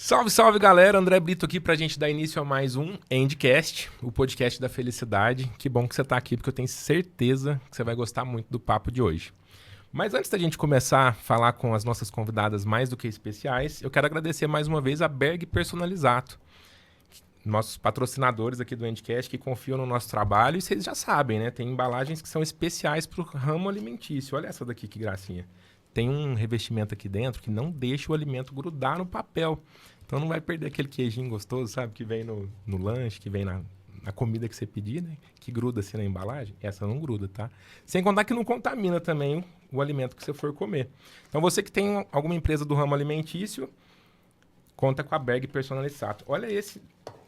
Salve, salve, galera. André Brito aqui pra gente dar início a mais um Endcast, o podcast da felicidade. Que bom que você tá aqui, porque eu tenho certeza que você vai gostar muito do papo de hoje. Mas antes da gente começar a falar com as nossas convidadas mais do que especiais, eu quero agradecer mais uma vez a Berg Personalizato, nossos patrocinadores aqui do Endcast que confiam no nosso trabalho. E vocês já sabem, né? Tem embalagens que são especiais pro ramo alimentício. Olha essa daqui, que gracinha. Tem um revestimento aqui dentro que não deixa o alimento grudar no papel. Então não vai perder aquele queijinho gostoso, sabe? Que vem no lanche, que vem na comida que você pedir, né? Que gruda assim na embalagem. Essa não gruda, tá? Sem contar que não contamina também o alimento que você for comer. Então você que tem alguma empresa do ramo alimentício, conta com a Berg Personalizato. Olha esse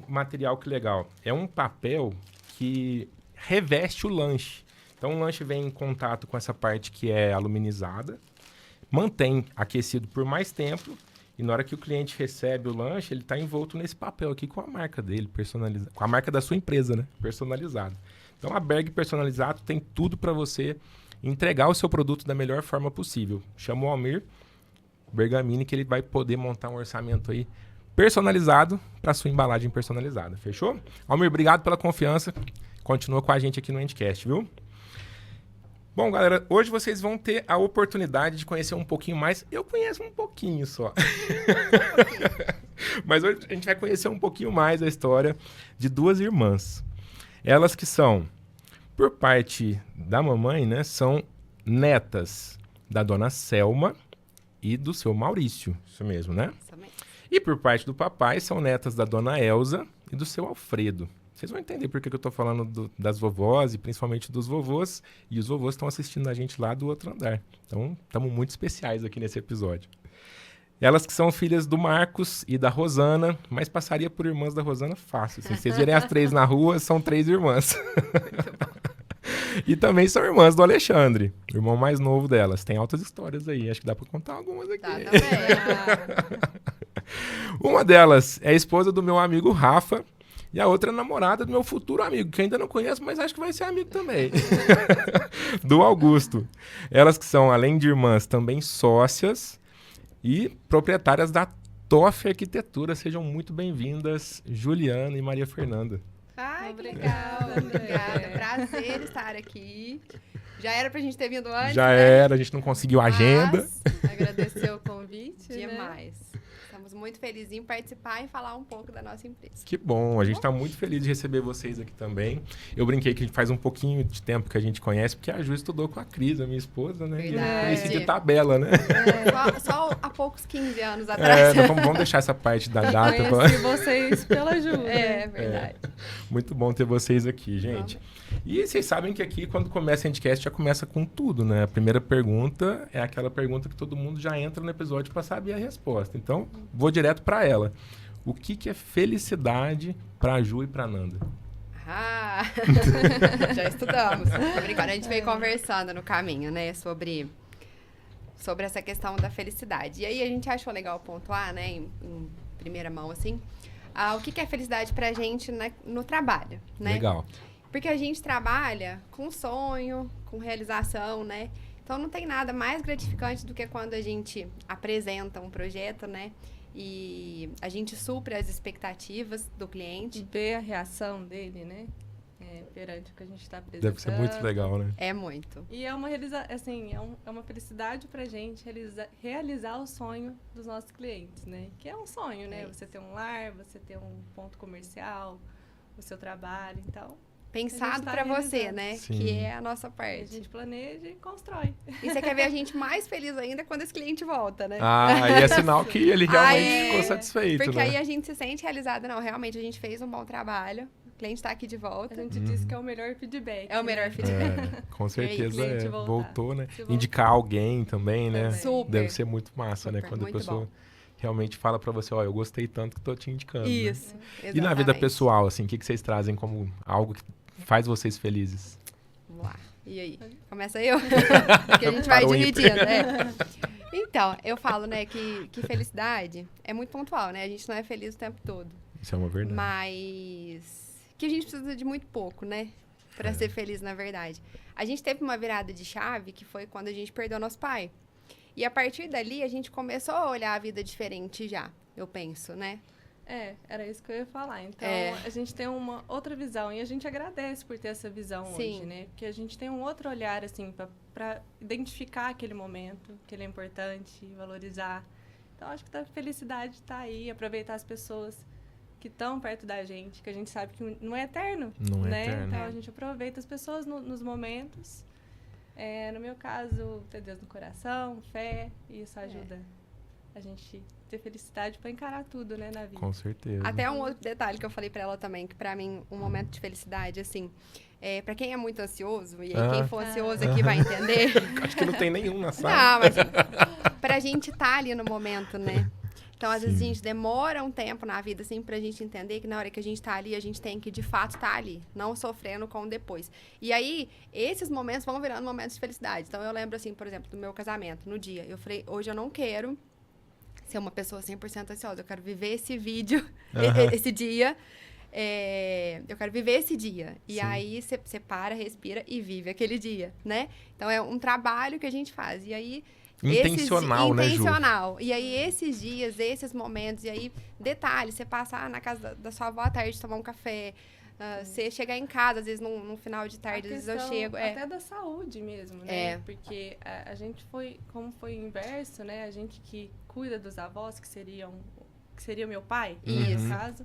material que legal. É um papel que reveste o lanche. Então o lanche vem em contato com essa parte que é aluminizada, mantém aquecido por mais tempo e na hora que o cliente recebe o lanche, ele está envolto nesse papel aqui com a marca dele, personalizada, com a marca da sua empresa, né? Personalizado. Então a Berg Personalizado tem tudo para você entregar o seu produto da melhor forma possível. Chama o Almir Bergamini que ele vai poder montar um orçamento aí personalizado para sua embalagem personalizada. Fechou? Almir, obrigado pela confiança. Continua com a gente aqui no Endcast, viu? Bom, galera, hoje vocês vão ter a oportunidade de conhecer um pouquinho mais. Eu conheço um pouquinho só. Mas hoje a gente vai conhecer um pouquinho mais a história de duas irmãs. Elas que são, por parte da mamãe, né, são netas da dona Selma e do seu Maurício. Isso mesmo, né? Isso mesmo. E por parte do papai, são netas da dona Elza e do seu Alfredo. Vocês vão entender por que eu tô falando das vovós e principalmente dos vovôs. E os vovôs estão assistindo a gente lá do outro andar. Então, estamos muito especiais aqui nesse episódio. Elas que são filhas do Marcos e da Rosana, mas passaria por irmãs da Rosana fácil. Se vocês virem as três na rua, são três irmãs. E também são irmãs do Alexandre, o irmão mais novo delas. Tem altas histórias aí, acho que dá para contar algumas aqui. Tá também. Uma delas é a esposa do meu amigo Rafa, e a outra é namorada do meu futuro amigo, que ainda não conheço, mas acho que vai ser amigo também. Do Augusto. Elas que são, além de irmãs, também sócias e proprietárias da Toff Arquitetura. Sejam muito bem-vindas, Juliana e Maria Fernanda. Ai, que legal. Obrigada. Prazer estar aqui. Já era pra gente ter vindo antes, Já né? era, a gente não conseguiu agenda. Mas agradecer o convite, demais. Estamos muito felizes em participar e falar um pouco da nossa empresa. Que bom, a gente está muito feliz de receber vocês aqui também. Eu brinquei que faz um pouquinho de tempo que a gente conhece, porque a Ju estudou com a Cris, a minha esposa, né? Verdade. E eu conheci de tabela, né? Só há poucos 15 anos atrás. Vamos deixar essa parte da data. Conheci vocês pela Ju. É verdade. Muito bom ter vocês aqui, gente. E vocês sabem que aqui, quando começa a Endcast, já começa com tudo, né? A primeira pergunta é aquela pergunta que todo mundo já entra no episódio para saber a resposta. Então, vou direto para ela. O que é felicidade para a Ju e para a Nanda? Já estudamos. A gente veio conversando no caminho, né? Sobre essa questão da felicidade. E aí a gente achou legal pontuar, né? Em primeira mão, assim. O que é felicidade pra gente, né, no trabalho, né? Legal. Porque a gente trabalha com sonho, com realização, né? Então não tem nada mais gratificante do que quando a gente apresenta um projeto, né? E a gente supre as expectativas do cliente. Ver a reação dele, né? Perante o que a gente está apresentando. Deve ser muito legal, né? É muito. E é uma é uma felicidade pra gente realizar o sonho dos nossos clientes, né? Que é um sonho, né? Você ter um lar, você ter um ponto comercial, o seu trabalho, então... Pensado pra você, né? Sim. Que é a nossa A parte. gente planeja e constrói. E você quer ver a gente mais feliz ainda quando esse cliente volta, né? E é sinal que ele realmente ficou satisfeito, Porque né? aí a gente se sente realizada. Não, realmente a gente fez um bom trabalho. O cliente tá aqui de volta. A gente disse que é o melhor feedback. É o melhor feedback. Com certeza cliente voltou, né? Se voltar. Indicar alguém também, né? Também. Super. Deve ser muito massa, né? Super, Quando a muito pessoa bom. realmente fala pra você, eu gostei tanto que tô te indicando. Né? Isso. E na vida Exatamente. pessoal, assim, o que vocês trazem como algo que faz vocês felizes? Vamos lá. E aí? Começa eu? Porque a gente vai Parou dividindo, né? Então, eu falo, né, que felicidade é muito pontual, né? A gente não é feliz o tempo todo. Isso é uma verdade. Mas que a gente precisa de muito pouco, né? Pra ser feliz, na verdade. A gente teve uma virada de chave, que foi quando a gente perdeu nosso pai. E a partir dali, a gente começou a olhar a vida diferente já. eu penso, né? Era isso que eu ia falar. Então, a gente tem uma outra visão e a gente agradece por ter essa visão hoje, né? Porque a gente tem um outro olhar, assim, para identificar aquele momento, que ele é importante, valorizar. Então, acho que a felicidade está aí, aproveitar as pessoas que estão perto da gente, que a gente sabe que não é eterno, né? Eterno. Então, a gente aproveita as pessoas nos momentos. No meu caso, ter Deus no coração, fé, e isso ajuda a gente ter felicidade para encarar tudo, né, na vida. Com certeza. Até um outro detalhe que eu falei pra ela também, que pra mim, um momento de felicidade, assim, pra quem é muito ansioso, e aí quem for ansioso aqui vai entender. Acho que não tem nenhum na sala. Não, mas pra gente estar ali no momento, né? Então, às vezes, a gente demora um tempo na vida, assim, pra gente entender que na hora que a gente tá ali, a gente tem que, de fato, estar ali, não sofrendo com o depois. E aí, esses momentos vão virando momentos de felicidade. Então, eu lembro, assim, por exemplo, do meu casamento, no dia. Eu falei, hoje eu não quero ser uma pessoa 100% ansiosa. Eu quero viver esse vídeo, esse dia. Eu quero viver esse dia. E aí, você para, respira e vive aquele dia, né? Então, é um trabalho que a gente faz. E aí... Intencional, né, Ju? Intencional. E aí, esses dias, esses momentos, e aí, detalhe, você passar na casa da sua avó à tarde, tomar um café, você chegar em casa, às vezes, no final de tarde, às vezes eu chego... Até da saúde mesmo, né? Porque a gente como foi o inverso, né? A gente que cuida dos avós, que seria o meu pai, no caso.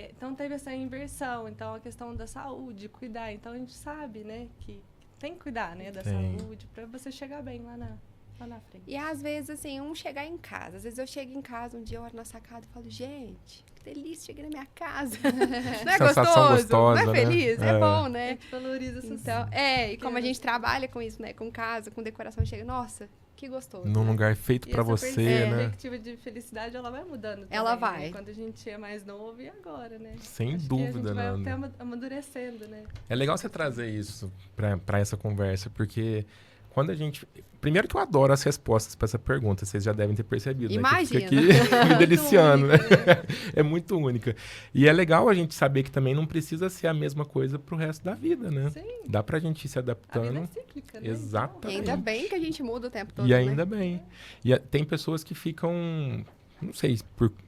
Então, teve essa inversão. Então, a questão da saúde, cuidar. Então, a gente sabe, né, que tem que cuidar, né, da saúde, pra você chegar bem lá na frente. E às vezes, assim, chegar em casa. Às vezes eu chego em casa, um dia eu olho na sacada e falo, gente, que delícia, cheguei na minha casa. Não é Sensação gostoso? gostosa, Não é feliz? né? É bom, né? A gente valoriza essas Então, e como a gente trabalha com isso, né, com casa, com decoração, chega, nossa, que gostoso. Num né? lugar feito pra você, né? A perspectiva de felicidade, ela vai mudando também, Ela vai. Né? Quando a gente é mais novo e agora, né? Sem Acho dúvida, que a gente né? vai até amadurecendo, né? É legal você trazer isso pra essa conversa, porque quando a gente... Primeiro que eu adoro as respostas pra essa pergunta, vocês já devem ter percebido, Imagina. né? Que fica aqui me deliciando, né? Única, né? É muito única. E é legal a gente saber que também não precisa ser a mesma coisa pro resto da vida, né? Sim. Dá pra gente ir se A vida adaptando. é cíclica, né? Exatamente. E ainda bem que a gente muda o tempo todo, E ainda né? bem. E tem pessoas que ficam, não sei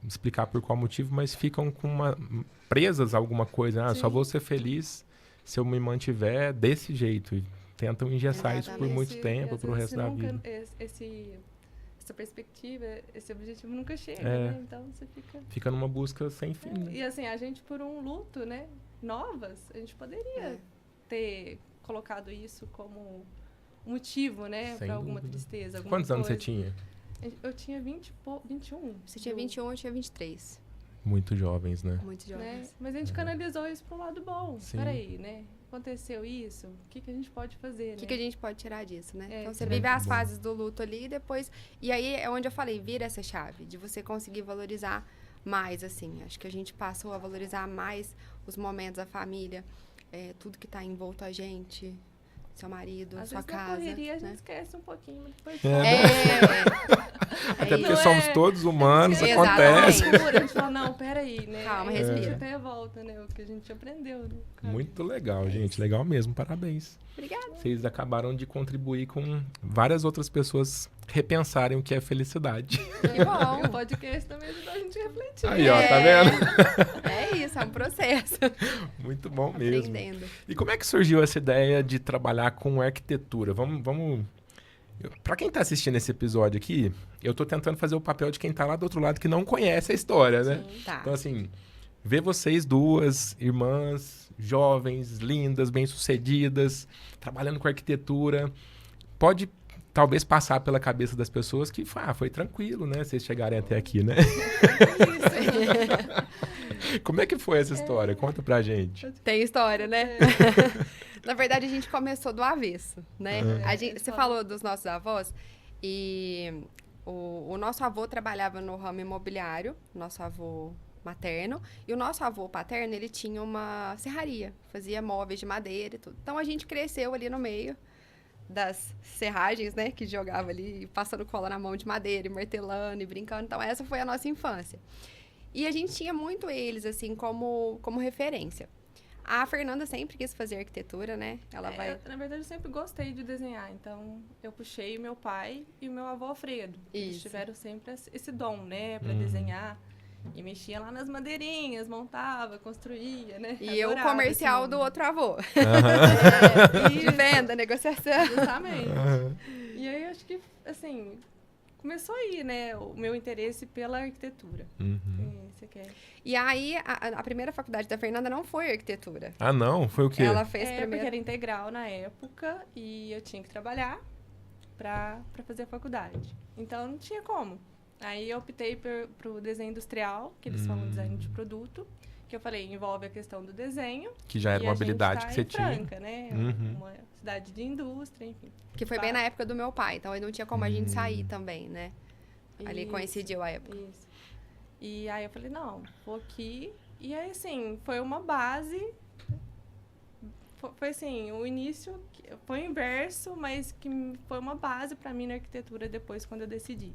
explicar por qual motivo, mas ficam presas a alguma coisa. Só vou ser feliz se eu me mantiver desse jeito. E tentam engessar isso por muito tempo, pro resto da vida. Essa perspectiva, esse objetivo nunca chega, É. né? Então você fica... Fica numa busca sem fim, né? E assim, a gente por um luto, né? Novas, a gente poderia ter colocado isso como motivo, né? Sem Pra alguma dúvida. tristeza, alguma Quantos anos você coisa. tinha? Eu tinha 21. Você tinha 21, eu tinha 23. Muito jovens, né? Muito Né? jovens. Mas a gente canalizou isso pro lado bom. Sim. Peraí, né? Aconteceu isso, o que a gente pode fazer, O né? que a gente pode tirar disso, né? Então, você É vive muito as bom. fases do luto ali e depois... E aí, é onde eu falei, vira essa chave, de você conseguir valorizar mais, assim. Acho que a gente passou a valorizar mais os momentos, a família, tudo que tá envolto a gente, seu marido, Às sua vezes, na casa, correria, a né? gente esquece um pouquinho, mas depois... Até porque isso. somos todos humanos, Exatamente. acontece. A gente fala, não, peraí, né? Calma, Aí a gente respira. até volta, né? O que a gente aprendeu, né? Muito legal, gente. Legal mesmo. Parabéns. Obrigada. Vocês acabaram de contribuir com várias outras pessoas repensarem o que é felicidade. Que bom. O podcast também ajudou a gente a refletir. Aí, ó, tá vendo? É isso, é um processo. Muito bom mesmo. Aprendendo. E como é que surgiu essa ideia de trabalhar com arquitetura? Vamos... Pra quem tá assistindo esse episódio aqui, eu tô tentando fazer o papel de quem tá lá do outro lado que não conhece a história, né? Tá. Então, assim, ver vocês duas irmãs, jovens, lindas, bem-sucedidas, trabalhando com arquitetura, pode talvez passar pela cabeça das pessoas que foi tranquilo, né? Vocês chegarem até aqui, né? Como é que foi essa história? Conta pra gente. Tem história, né? Na verdade, a gente começou do avesso, né? Você falou dos nossos avós e o nosso avô trabalhava no ramo imobiliário, nosso avô materno, e o nosso avô paterno, ele tinha uma serraria, fazia móveis de madeira e tudo. Então, a gente cresceu ali no meio das serragens, né? Que jogava ali, passando cola na mão de madeira, e martelando e brincando. Então, essa foi a nossa infância. E a gente tinha muito eles, assim, como referência. A Fernanda sempre quis fazer arquitetura, né? Ela vai... Na verdade, eu sempre gostei de desenhar. Então, eu puxei meu pai e o meu avô Alfredo. Eles tiveram sempre esse dom, né? Pra desenhar. E mexia lá nas madeirinhas, montava, construía, né? E Adorava o comercial do outro avô. De venda, negociação. Justamente. E aí, acho que, assim, começou aí, né? O meu interesse pela arquitetura. Você quer... E aí, a primeira faculdade da Fernanda não foi arquitetura. Ah, não? Foi o quê? Ela fez primeiro... porque era integral na época e eu tinha que trabalhar pra fazer a faculdade. Então, não tinha como. Aí, eu optei pro desenho industrial, que eles falam design de produto, que eu falei, envolve a questão do desenho. Que já era uma habilidade que você tinha. Franca, né? Uma cidade de indústria, enfim. Que foi bem na época do meu pai, então aí não tinha como a gente sair também, né? Ali coincidiu a época. Isso. E aí eu falei, não, vou aqui. E aí, assim, foi uma base. Foi assim, o início foi o inverso, mas que foi uma base para mim na arquitetura depois, quando eu decidi.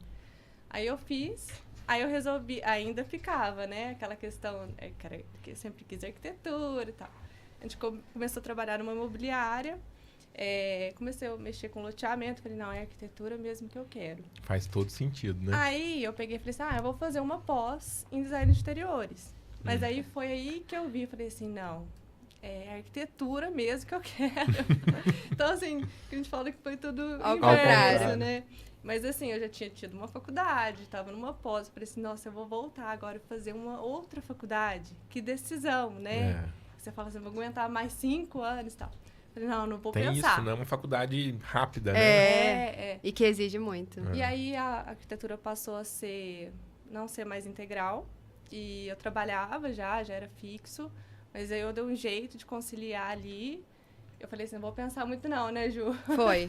Aí eu fiz, aí eu resolvi, ainda ficava, né? Aquela questão, que eu sempre quis arquitetura e tal. A gente começou a trabalhar numa imobiliária. Comecei a mexer com loteamento, falei, não, é arquitetura mesmo que eu quero. Faz todo sentido, né? Aí eu peguei e falei assim, eu vou fazer uma pós em design de interiores. Mas aí foi aí que eu vi, falei assim, não, é arquitetura mesmo que eu quero. Então, assim, a gente fala que foi tudo inverso, né? Mas assim, eu já tinha tido uma faculdade, estava numa pós, falei assim, nossa, eu vou voltar agora e fazer uma outra faculdade. Que decisão, né? Você fala assim, vou aguentar mais 5 anos e tal. Falei, não vou pensar. Tem isso, né? Uma faculdade rápida, né? E que exige muito. E aí a arquitetura passou a não ser mais integral. E eu trabalhava já era fixo. Mas aí eu dei um jeito de conciliar ali. Eu falei assim, não vou pensar muito não, né, Ju? Foi.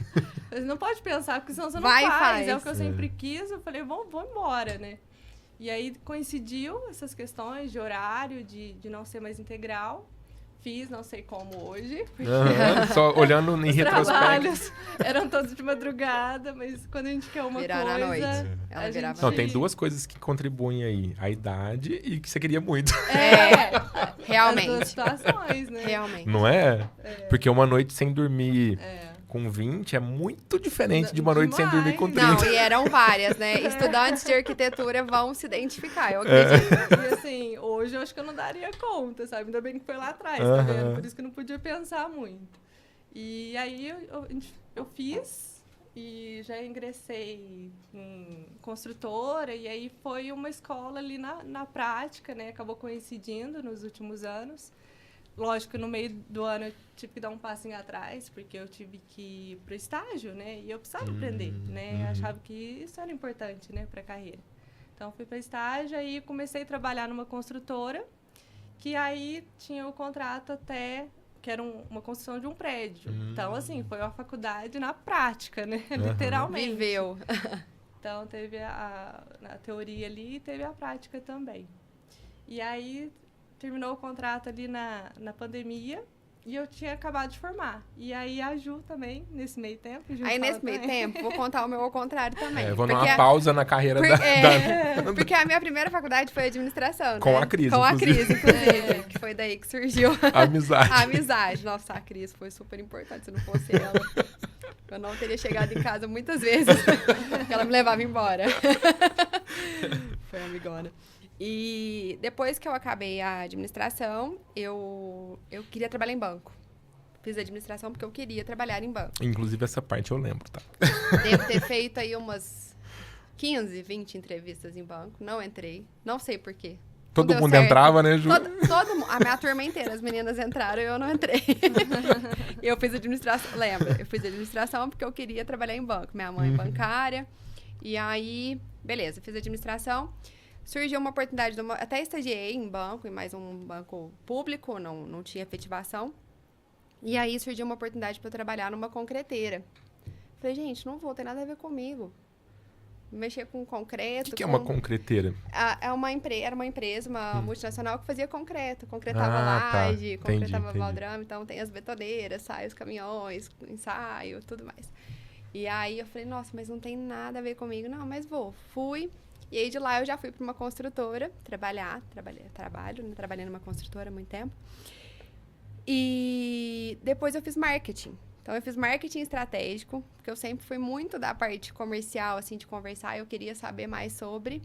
Você não pode pensar, porque senão você não faz. É o que eu sempre quis. Eu falei, vou embora, né? E aí coincidiu essas questões de horário, de não ser mais integral. Fiz, não sei como hoje. Só olhando em retrospecto. Eram todos de madrugada, mas quando a gente quer uma Viraram coisa... à noite. Ela virava Não, tem 2 coisas que contribuem aí. A idade e que você queria muito. Realmente. As 2 situações, né? Realmente. Não é? Porque uma noite sem dormir com 20 é muito diferente de uma noite sem dormir com 30. Não, e eram várias, né? Estudantes de arquitetura vão se identificar, eu acredito. E assim, hoje eu acho que eu não daria conta, sabe? Ainda bem que foi lá atrás, tá vendo? Por isso que eu não podia pensar muito. E aí eu fiz e já ingressei em construtora, e aí foi uma escola ali na prática, né? Acabou coincidindo nos últimos anos. Lógico que no meio do ano eu tive que dar um passinho atrás, porque eu tive que ir pro estágio, né? E eu precisava aprender, né? Achava que isso era importante, né, pra carreira. Então, fui para estágio e comecei a trabalhar numa construtora, que aí tinha o contrato até, que era uma construção de um prédio. Então, assim, foi uma faculdade na prática, né? Literalmente. Viveu. Então, teve a teoria ali e teve a prática também. E aí... terminou o contrato ali na pandemia e eu tinha acabado de formar. E aí a Ju também, nesse meio tempo. Aí nesse meio tempo, vou contar o meu ao contrário também. Vou dar uma pausa na carreira Porque a minha primeira faculdade foi administração, com né? a Cris, Com a Cris, inclusive. Que foi daí que surgiu a amizade. A amizade. Nossa, a Cris foi super importante. Se não fosse ela, eu não teria chegado em casa muitas vezes. Porque ela me levava embora. Foi amigona. E depois que eu acabei a administração, eu queria trabalhar em banco. Fiz administração porque eu queria trabalhar em banco. Inclusive, essa parte eu lembro, tá? Devo ter feito aí umas 15, 20 entrevistas em banco. Não entrei. Não sei por quê. Todo mundo entrava, né, Ju? A minha turma inteira, as meninas entraram e eu não entrei. Eu fiz administração, lembra? Eu fiz administração porque eu queria trabalhar em banco. Minha mãe é bancária. E aí, beleza, fiz administração. Surgiu uma oportunidade, até estagiei em banco, em mais um banco público, não tinha efetivação. E aí surgiu uma oportunidade para eu trabalhar numa concreteira. Falei, gente, não vou, tem nada a ver comigo. Mexer com concreto. O que é uma concreteira? Era uma empresa, uma multinacional que fazia concreto. Concretava laje, concretava baldrame. Então tem as betoneiras, sai os caminhões, ensaio, tudo mais. E aí eu falei, nossa, mas não tem nada a ver comigo. Não, mas vou. Fui. E aí de lá eu já fui para uma construtora trabalho, né? Trabalhei numa construtora há muito tempo. E depois eu fiz marketing. Então, eu fiz marketing estratégico, porque eu sempre fui muito da parte comercial, assim, de conversar. Eu queria saber mais sobre.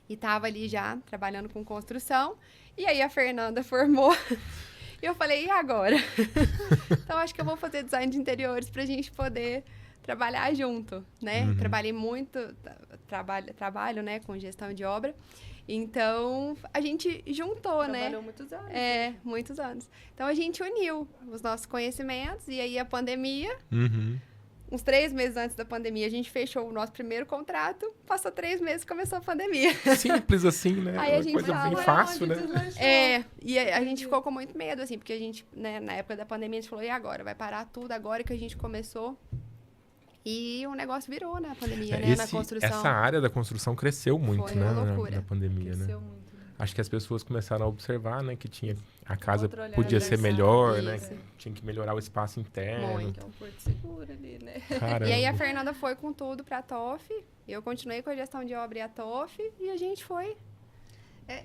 E tava ali já, trabalhando com construção. E aí, a Fernanda formou. E eu falei, e agora? Então, acho que eu vou fazer design de interiores pra gente poder trabalhar junto, né? Uhum. Trabalhei muito, trabalho, né, com gestão de obra. Então, a gente juntou, né? Trabalhou muitos anos. Muitos anos. Então, a gente uniu os nossos conhecimentos. E aí, a pandemia, Uhum. uns 3 meses antes da pandemia, a gente fechou o nosso primeiro contrato. Passou 3 meses e começou a pandemia. Simples assim, né? Aí a Uma gente coisa fala, bem fácil, né? E a gente ficou com muito medo, assim, porque a gente, né, na época da pandemia, a gente falou, e agora? Vai parar tudo agora que a gente começou? E o negócio virou, né, a pandemia, né, na construção. Essa área da construção cresceu muito, Foi né? uma loucura. Na pandemia, Cresceu né? muito. Acho que as pessoas começaram a observar, né? Que tinha a casa Outro olhar podia ser universal. melhor, né? Isso. Que tinha que melhorar o espaço interno. Muito. Que é um porto seguro ali, né? Caramba. E aí a Fernanda foi com tudo pra TOF, eu continuei com a gestão de obra e a TOF, e a gente foi.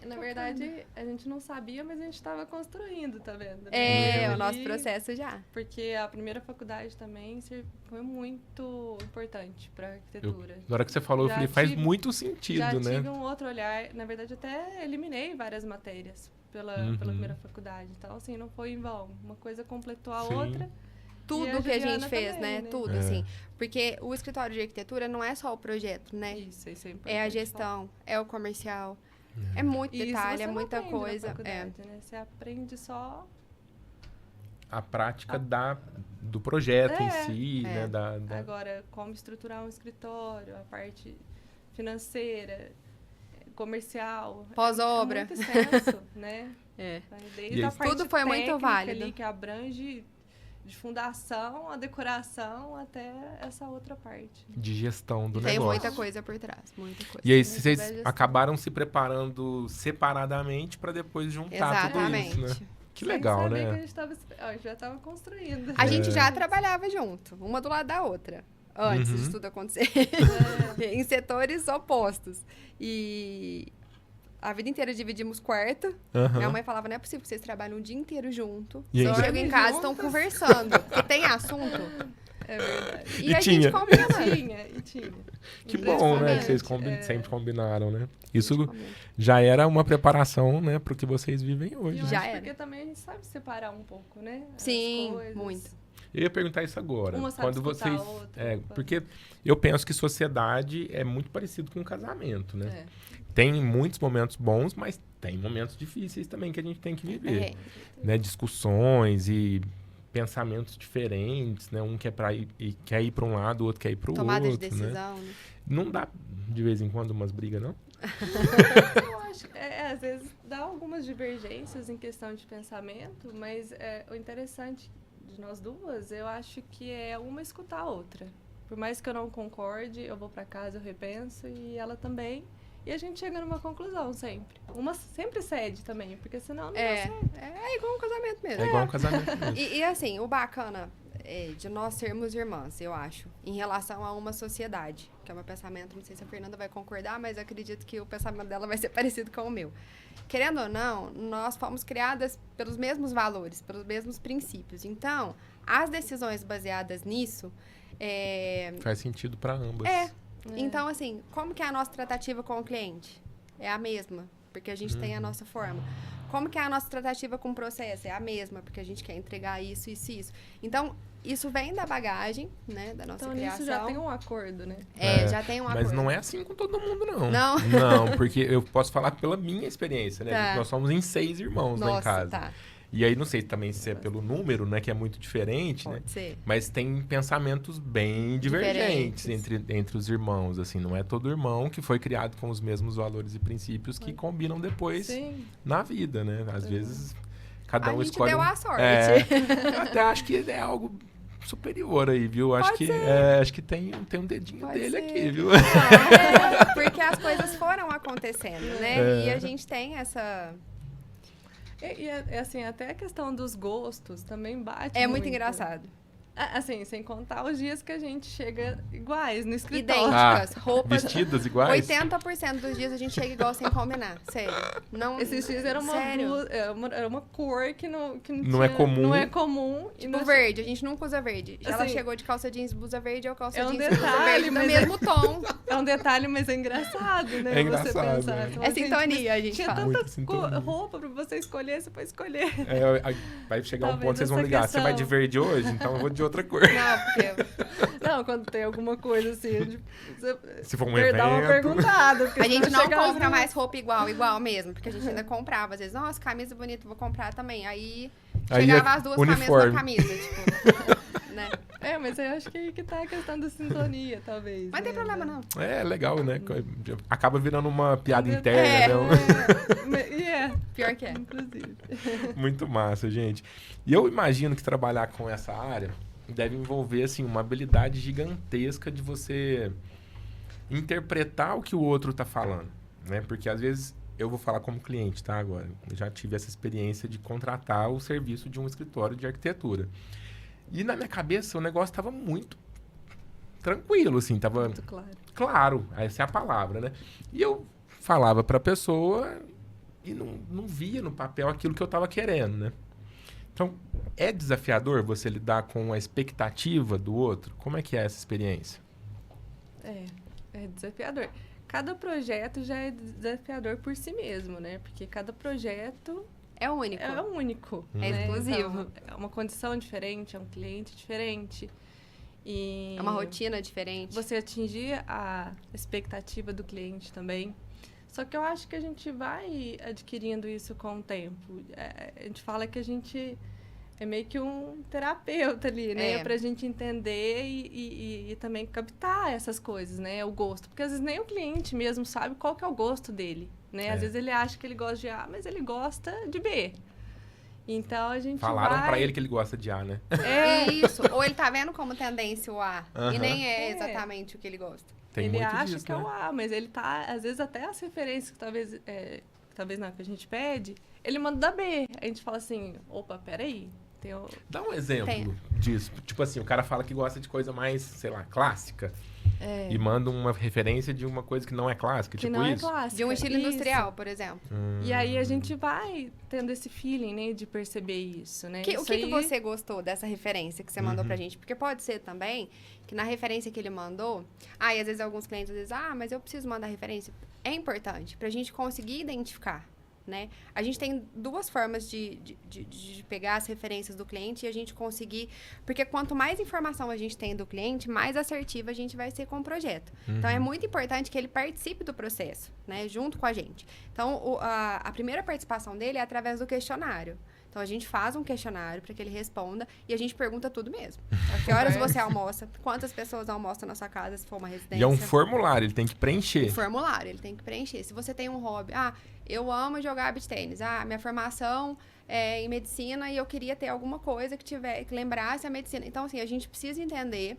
Na verdade, a gente não sabia, mas a gente estava construindo, tá vendo? O E- nosso processo já. Porque a primeira faculdade também foi muito importante para arquitetura. Na hora que você falou, eu Já falei, faz tive- muito sentido, Já né? tive um outro olhar. Na verdade, até eliminei várias matérias pela primeira faculdade. Então, assim, não foi em vão. Uma coisa completou a Sim. outra. E Tudo a que a gente Juliana fez, também, né? né? Tudo, É. assim. Porque o escritório de arquitetura não é só o projeto, né? Isso é importante. É a gestão, é o comercial. É muito E isso detalhe, você é não muita aprende na coisa. faculdade, né? Você aprende só... A prática do projeto em É. si, né? Da... Agora, como estruturar um escritório, a parte financeira, comercial. Pós-obra. É muito extenso, né? É. E Desde a aí- parte Tudo foi muito técnica válido. ali, que abrange de fundação, a decoração, até essa outra parte. De gestão do Tem negócio. muita coisa por trás, muita coisa. E aí, Muito vocês bela gestão. acabaram se preparando separadamente para depois juntar tudo Exatamente. isso, né? Que Sem legal, saber que a né? gente já estava construindo. A gente já trabalhava junto, uma do lado da outra, antes Uhum. disso tudo acontecer. Em setores opostos. E a vida inteira dividimos quarto. Aham. Minha mãe falava, não é possível que vocês trabalhem o dia inteiro junto. E Só ainda- chegam em casa e estão conversando. Porque tem assunto. É verdade. E a tinha. gente combina. E tinha. Que E bom, né? Principalmente, Que vocês sempre combinaram, né? Isso A gente combina. já era uma preparação, né? Pro que vocês vivem hoje. Eu né? Já acho era. porque também a gente sabe separar um pouco, né? As Sim, coisas. muito. Eu ia perguntar isso agora. Uma sabe Quando escutar vocês, a outra. porque eu penso que sociedade é muito parecido com casamento, né? É. Tem muitos momentos bons, mas tem momentos difíceis também que a gente tem que viver, É. né? Discussões e pensamentos diferentes, né? Um quer ir para um lado, o outro quer ir para o outro, Tomada de né? decisão, né? Não dá de vez em quando umas brigas, não? Eu acho que, às vezes dá algumas divergências em questão de pensamento, mas o interessante de nós duas, eu acho que é uma escutar a outra. Por mais que eu não concorde, eu vou pra casa, eu repenso, e ela também. E a gente chega numa conclusão sempre. Uma sempre cede também, porque senão não dá certo. É igual um casamento mesmo. É igual um casamento mesmo. E assim, o bacana de nós sermos irmãs, eu acho, em relação a uma sociedade, que é o meu pensamento, não sei se a Fernanda vai concordar, mas acredito que o pensamento dela vai ser parecido com o meu. Querendo ou não, nós fomos criadas pelos mesmos valores, pelos mesmos princípios. Então, as decisões baseadas nisso... Faz sentido para ambas. Então, assim, como que é a nossa tratativa com o cliente? É a mesma, porque a gente tem a nossa forma. Como que é a nossa tratativa com o processo? É a mesma, porque a gente quer entregar isso, isso e isso. Então, isso vem da bagagem, né, da nossa Então, criação. nisso já tem um acordo, né? Já tem um acordo. Mas não é assim com todo mundo, não. Não? Não, porque eu posso falar pela minha experiência, né? Tá. Nós somos em 6 irmãos lá em Nossa, casa. tá. E aí, não sei também se é pelo número, né? Que é muito diferente, né? Pode ser. Mas tem pensamentos bem divergentes Diferentes. entre os irmãos, assim. Não é todo irmão que foi criado com os mesmos valores e princípios que combinam depois Sim. na vida, né? Às vezes, cada A um gente escolhe... deu a sorte. Eu até acho que é algo superior aí, viu? Acho Pode que, ser. acho que tem um dedinho Pode dele ser. aqui, viu? Porque as coisas foram acontecendo, né? E a gente tem essa... E assim, até a questão dos gostos também bate É muito engraçado. Assim, sem contar os dias que a gente chega iguais no escritório. Idênticas, roupas. Vestidas iguais? 80% dos dias a gente chega igual sem combinar, sério. Não, Esses dias era uma, sério. era uma cor que não Não é comum. Não é comum. E Tipo não- verde, a gente nunca usa verde. Ela Assim, chegou de calça jeans, blusa verde ou calça é um jeans, blusa detalhe, verde, no mas mesmo tom. É um detalhe, mas é engraçado, né? É engraçado, Você pensar. né? Então, É sintonia, a gente tinha fala. tanta Muita sintonia. roupa pra você escolher, você pode escolher. Vai chegar um Talvez ponto que vocês vão essa ligar. Você vai de questão- verde hoje? Então eu vou de outra cor. Não, porque Não, quando tem alguma coisa assim, tipo, você Se for um dá uma evento. perguntada. porque a gente senão não chega as compra duas. mais roupa igual mesmo. Porque a gente ainda comprava. Às vezes, nossa, camisa bonita, vou comprar também. Aí Aí chegava é as duas com a mesma uniforme. camisa, tipo. Né? Mas eu acho que aí que tá a questão da sintonia, talvez. Mas não tem né? problema, não. É legal, né? Acaba virando uma piada É. interna, né? Pior que é. Inclusive. Muito massa, gente. E eu imagino que trabalhar com essa área deve envolver, assim, uma habilidade gigantesca de você interpretar o que o outro tá falando, né? Porque, às vezes, eu vou falar como cliente, tá? Agora, eu já tive essa experiência de contratar o serviço de um escritório de arquitetura. E, na minha cabeça, o negócio tava muito tranquilo, assim, tava Muito claro. claro, essa é a palavra, né? E eu falava pra pessoa e não via no papel aquilo que eu tava querendo, né? Então, é desafiador você lidar com a expectativa do outro? Como é que é essa experiência? É desafiador. Cada projeto já é desafiador por si mesmo, né? Porque cada projeto É único. é único. É né? exclusivo. Então, é uma condição diferente, é um cliente diferente. E É uma rotina diferente. você atingir a expectativa do cliente também. Só que eu acho que a gente vai adquirindo isso com o tempo. A gente fala que a gente é meio que um terapeuta ali, né? É. Pra gente entender e também captar essas coisas, né? O gosto. Porque às vezes nem o cliente mesmo sabe qual que é o gosto dele, né? É. Às vezes ele acha que ele gosta de A, mas ele gosta de B. Então a gente Falaram vai... pra ele que ele gosta de A, né? É isso. Ou ele tá vendo como tendência o A. E Aham. nem é É. exatamente o que ele gosta. Tem ele muito acha disso, que né? é o A, mas ele tá, às vezes até as referências que talvez não, que a gente pede, ele manda da B. A gente fala assim, opa, peraí. Dá um exemplo Tem. disso. Tipo assim, o cara fala que gosta de coisa mais, sei lá, clássica. É, E manda uma referência de uma coisa que não é clássica, que tipo não é isso. clássica. De um estilo Isso. industrial, por exemplo. E aí a gente vai tendo esse feeling, né, de perceber isso, né? O Isso que aí- você gostou dessa referência que você mandou pra gente? Porque pode ser também que na referência que ele mandou... e às vezes alguns clientes dizem, mas eu preciso mandar referência. É importante pra gente conseguir identificar, né? A gente tem duas formas de pegar as referências do cliente e a gente conseguir... Porque quanto mais informação a gente tem do cliente, mais assertiva a gente vai ser com o projeto. Então, é muito importante que ele participe do processo, né? Junto com a gente. Então, a primeira participação dele é através do questionário. Então, a gente faz um questionário para que ele responda e a gente pergunta tudo mesmo. Que horas você almoça? Quantas pessoas almoçam na sua casa, se for uma residência? E é um formulário, ele tem que preencher. Um formulário, ele tem que preencher. Se você tem um hobby, eu amo jogar beach tênis. Minha formação é em medicina e eu queria ter alguma coisa que lembrasse a medicina. Então, assim, a gente precisa entender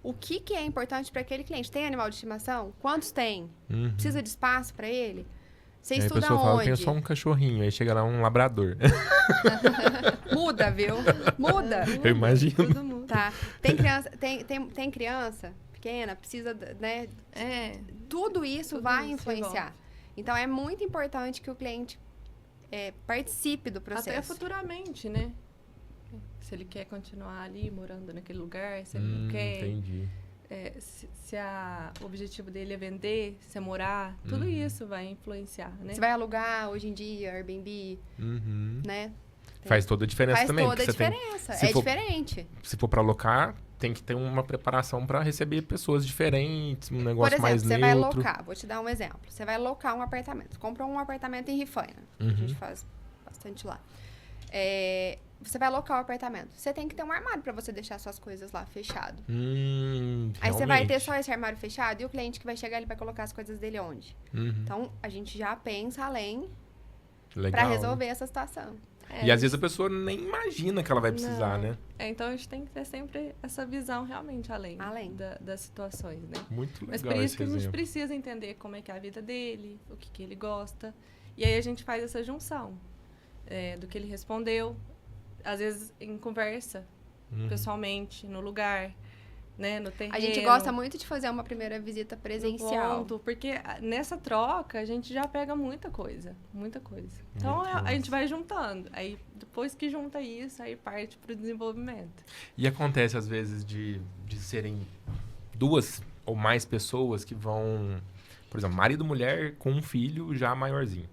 o que é importante para aquele cliente. Tem animal de estimação? Quantos tem? Precisa de espaço para ele? Você Aí a estuda pessoa fala, onde? tem só um cachorrinho, aí chega lá um labrador. Muda, viu? Muda. Eu imagino. Todo mundo. Tá. Tem criança pequena, precisa, né? Tudo isso Tudo vai isso influenciar. Então, é muito importante que o cliente participe do processo. Até futuramente, né? Se ele quer continuar ali, morando naquele lugar, se ele não quer. Entendi. Se o objetivo dele é vender, se é morar, tudo isso vai influenciar, né? Você vai alugar hoje em dia, Airbnb, né? Faz toda a diferença Faz também. toda a porque você diferença. se for- diferente. Se for pra alocar, tem que ter uma preparação pra receber pessoas diferentes, um Por negócio exemplo, mais você neutro. vai alocar, vou te dar um exemplo. Você vai alocar um apartamento. Você comprou um apartamento em Rifaina. A gente faz bastante lá. Você vai alocar o apartamento. Você tem que ter um armário pra você deixar suas coisas lá fechado. Aí você vai ter realmente. só esse armário fechado e o cliente que vai chegar, ele vai colocar as coisas dele onde? Então, a gente já pensa além Legal. pra resolver essa situação. E às vezes a pessoa nem imagina que ela vai precisar, Não. né? Então a gente tem que ter sempre essa visão realmente além. Das situações, né? Muito legal Mas por isso esse que a gente exemplo. precisa entender como é que é a vida dele, o que ele gosta. E aí a gente faz essa junção do que ele respondeu. Às vezes, em conversa, pessoalmente, no lugar, né, no terreno. A gente gosta muito de fazer uma primeira visita presencial. Porque nessa troca a gente já pega muita coisa, muita coisa. Então a gente vai juntando. Aí depois que junta isso, aí parte para o desenvolvimento. E acontece às vezes de serem 2 ou mais pessoas que vão, por exemplo, marido e mulher com um filho já maiorzinho.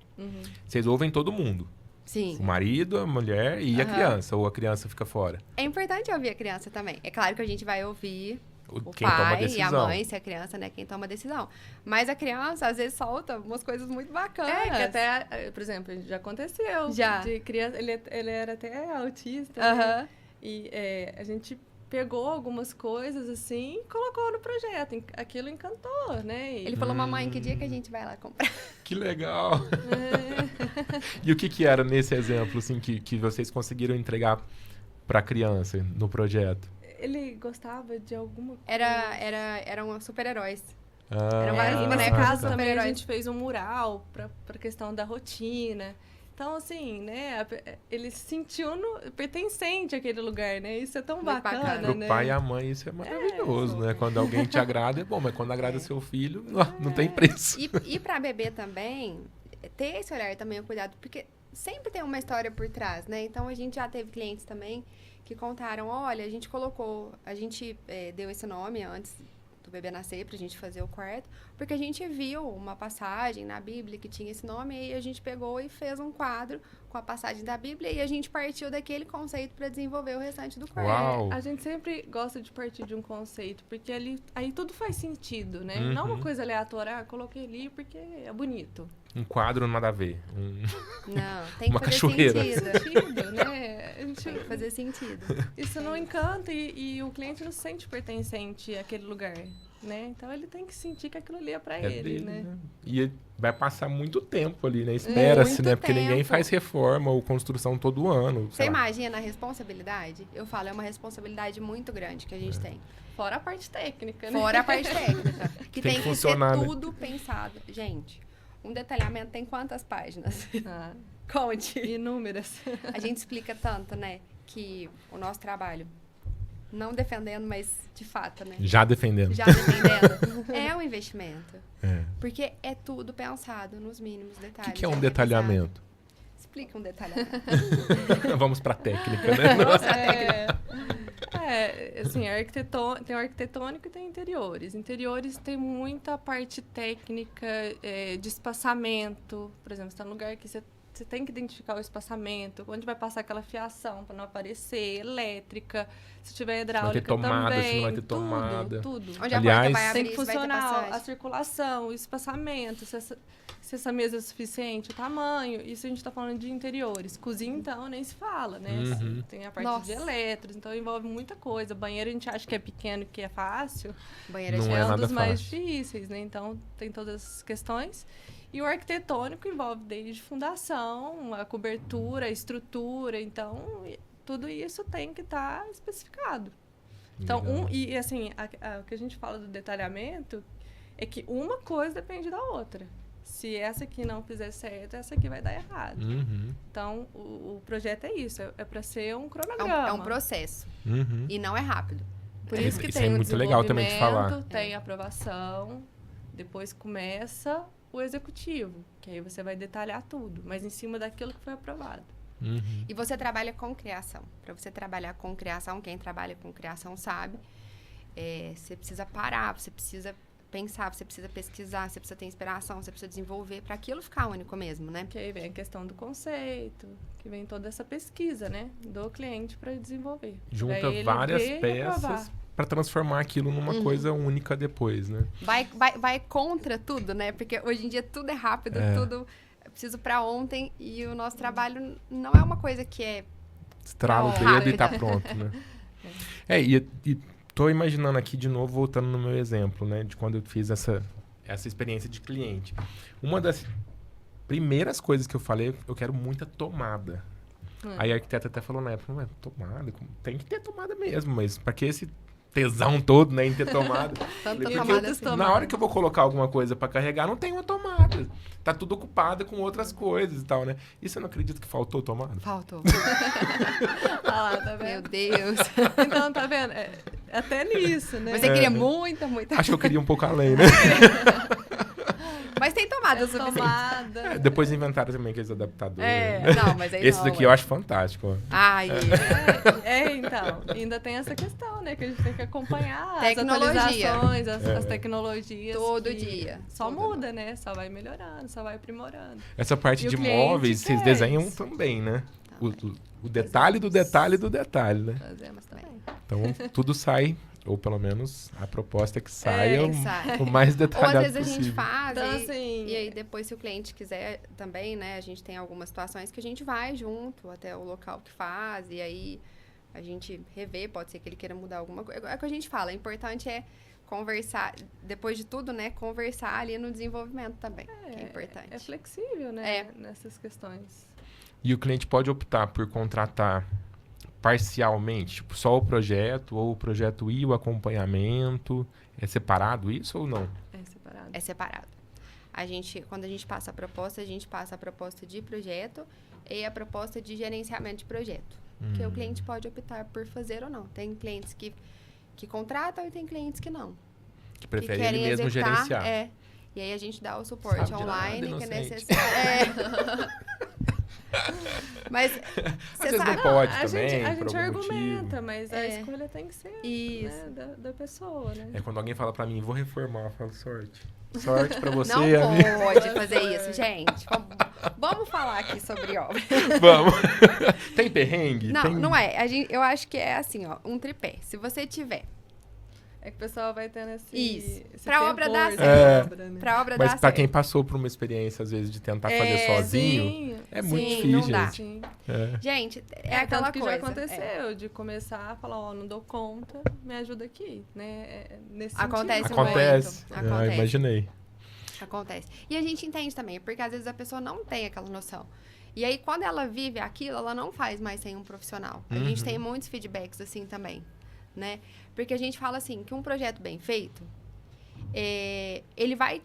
Vocês ouvem todo mundo. Sim. O marido, a mulher e a criança, ou a criança fica fora. É importante ouvir a criança também. É claro que a gente vai ouvir Quem toma a pai e a decisão. mãe, se a criança, né, quem toma a decisão. Mas a criança, às vezes, solta umas coisas muito bacanas. Que até, por exemplo, já aconteceu. Já. De criança, ele era até autista, né? E a gente pegou algumas coisas, assim, e colocou no projeto. Aquilo encantou, né? Ele falou, mamãe, que dia que a gente vai lá comprar? Que legal! E o que era nesse exemplo, assim, que vocês conseguiram entregar para a criança no projeto? Ele gostava de alguma coisa. Eram super-heróis. Eram vários Nesse bonecos caso de também a super-heróis. gente fez um mural pra questão da rotina. Então, assim, né, ele se sentiu pertencente àquele lugar, né? Isso é tão Muito bacana, bacana. Pro né? pai e a mãe isso é maravilhoso, né? super. Quando alguém te agrada é bom, mas quando agrada seu filho, não tem preço. E pra bebê também, ter esse olhar também, o cuidado, porque sempre tem uma história por trás, né? Então, a gente já teve clientes também que contaram, olha, a gente deu esse nome antes do bebê nascer pra gente fazer o quarto, porque a gente viu uma passagem na Bíblia que tinha esse nome, e aí a gente pegou e fez um quadro com a passagem da Bíblia, e a gente partiu daquele conceito para desenvolver o restante do quarto. Uau! A gente sempre gosta de partir de um conceito, porque aí tudo faz sentido, né? Uhum. Não uma coisa aleatória, coloquei ali porque é bonito. Um quadro nada a ver. Não, tem que Uma fazer cachoeira. sentido. Né? A gente, Tem que fazer sentido. isso não encanta e o cliente não se sente pertencente àquele lugar, né? Então ele tem que sentir que aquilo ali é pra ele, dele, né? E vai passar muito tempo ali, né? Espera-se, Muito né? Porque ninguém tempo. faz reforma ou construção todo ano. Você sei lá. imagina a responsabilidade? Eu falo, é uma responsabilidade muito grande que a gente tem. Fora a parte técnica, né? Fora a parte técnica. Que Tem tem que que ser funcionar, né? tudo pensado. Gente, um detalhamento tem quantas páginas? Ah, Conte. inúmeras. A gente explica tanto, né? Que o nosso trabalho, não defendendo, mas de fato, né? Já defendendo. Já defendendo, é um investimento. É. Porque é tudo pensado nos mínimos O detalhes. que é um revisado. detalhamento? Explica um detalhamento. Vamos pra técnica, né? Assim, tem o arquitetônico e tem interiores. Interiores tem muita parte técnica, de espaçamento. Por exemplo, você está num lugar que você tem que identificar o espaçamento, onde vai passar aquela fiação para não aparecer, elétrica, se tiver hidráulica ter tomada, também. se não vai ter tomada. Tudo. Onde Aliás, a porta vai Tem abrir, que se vai ter funcionar a passagem. circulação, o espaçamento, se essa mesa é suficiente, o tamanho. Isso a gente está falando de interiores. Cozinha, então, nem se fala, né? Uhum. Tem a parte Nossa. de eletros, então envolve muita coisa. Banheiro a gente acha que é pequeno, que é fácil. Banheira Não de é um nada dos mais fácil. difíceis, né? Então, tem todas essas questões. E o arquitetônico envolve desde fundação, a cobertura, a estrutura. Então, tudo isso tem que estar especificado. Então, Legal. assim, o que a gente fala do detalhamento é que uma coisa depende da outra. Se essa aqui não fizer certo, essa aqui vai dar errado. Uhum. Então, o projeto é isso, é para ser um cronograma. É um processo. Uhum. E não é rápido. Por isso que Isso tem é o muito legal também de falar. desenvolvimento, tem a aprovação, depois começa o executivo, que aí você vai detalhar tudo, mas em cima daquilo que foi aprovado. Uhum. E você trabalha com criação. Para você trabalhar com criação, quem trabalha com criação sabe, você precisa parar, você precisa pensar, você precisa pesquisar, você precisa ter inspiração, você precisa desenvolver para aquilo ficar único mesmo, né? Que aí vem a questão do conceito, que vem toda essa pesquisa, né, do cliente para desenvolver. Junta Daí ele várias vê e peças aprovar. para transformar aquilo numa coisa única depois, né? Vai contra tudo, né? Porque hoje em dia tudo é rápido, tudo é preciso para ontem e o nosso trabalho não é uma coisa que é Estrala o Não, dedo e tá rápida. pronto, né? E tô imaginando aqui de novo, voltando no meu exemplo, né? De quando eu fiz essa experiência de cliente. Uma das primeiras coisas que eu falei, eu quero muita tomada. Aí a arquiteta até falou na época, tomada, tem que ter tomada mesmo, mas pra que esse tesão todo, né, em ter tomada? tanta Porque tomada muitas assim. tomadas. na hora que eu vou colocar alguma coisa pra carregar, não tem uma tomada. tá tudo ocupada com outras coisas e tal, né? E você não acredita que faltou tomada? Faltou. Ah lá, tá Meu vendo? Deus. Então, tá vendo? Até nisso, né? Você queria muita. Acho que eu queria um pouco além, né? Mas tem tomada o suficiente. Tomada. Depois inventaram também aqueles adaptadores. Não, mas aí Esse não, daqui é. eu acho fantástico. Ó. Ai, Então, ainda tem essa questão, né? Que a gente tem que acompanhar Tecnologia. as atualizações, as tecnologias. Todo que dia. Só muda, né? Só vai melhorando, só vai aprimorando. Essa parte E o de cliente móveis, vocês quer desenham isso. também, né? Também. O detalhe do detalhe do detalhe, né? Fazemos também. Então, tudo sai, ou pelo menos a proposta é que saia que sai. o mais Ou às detalhado vezes a gente possível. faz, Então, e, assim, e aí depois se o cliente quiser também, né? A gente tem algumas situações que a gente vai junto até o local que faz, e aí a gente revê, pode ser que ele queira mudar alguma coisa. É o que a gente fala, o importante é conversar, depois de tudo, né? Conversar ali no desenvolvimento também, que é importante. É flexível, né? É. Nessas questões. E o cliente pode optar por contratar parcialmente, tipo, só o projeto, ou o projeto e o acompanhamento. É separado isso ou não? É separado. É separado. Quando a gente passa a proposta de projeto e a proposta de gerenciamento de projeto. Que o cliente pode optar por fazer ou não. Tem clientes que contratam e tem clientes que não. Que prefere que ele querem mesmo executar, gerenciar. E aí a gente dá o suporte Sabe de online nada, que é inocente. necessário. Mas Às você vezes sabe. não pode a também, gente por algum argumenta, motivo. mas a escolha tem que ser Isso. né, da pessoa, né? É quando alguém fala pra mim, vou reformar, eu falo, sorte. Sorte pra você, Não amigo. pode fazer isso, gente. Vamos falar aqui sobre obra. Vamos. Tem perrengue? Não, Tem... não é. Eu acho que é assim, ó, um tripé. Se você tiver É que o pessoal vai tendo Isso. esse Pra obra dar fervor certo. da obra, né? pra obra Mas dar pra certo. quem passou por uma experiência, às vezes, de tentar fazer sozinho, Sim, é muito sim, difícil, não dá. gente. sim. É. Gente, é aquela tanto que coisa. já aconteceu, de começar a falar, ó, não dou conta, me ajuda aqui, né? Nesse Acontece sentido. Acontece. muito. Acontece. Ah, imaginei. Acontece. E a gente entende também, porque às vezes a pessoa não tem aquela noção. E aí, quando ela vive aquilo, ela não faz mais sem um profissional. A gente tem muitos feedbacks assim também, né? Porque a gente fala assim, que um projeto bem feito, ele vai...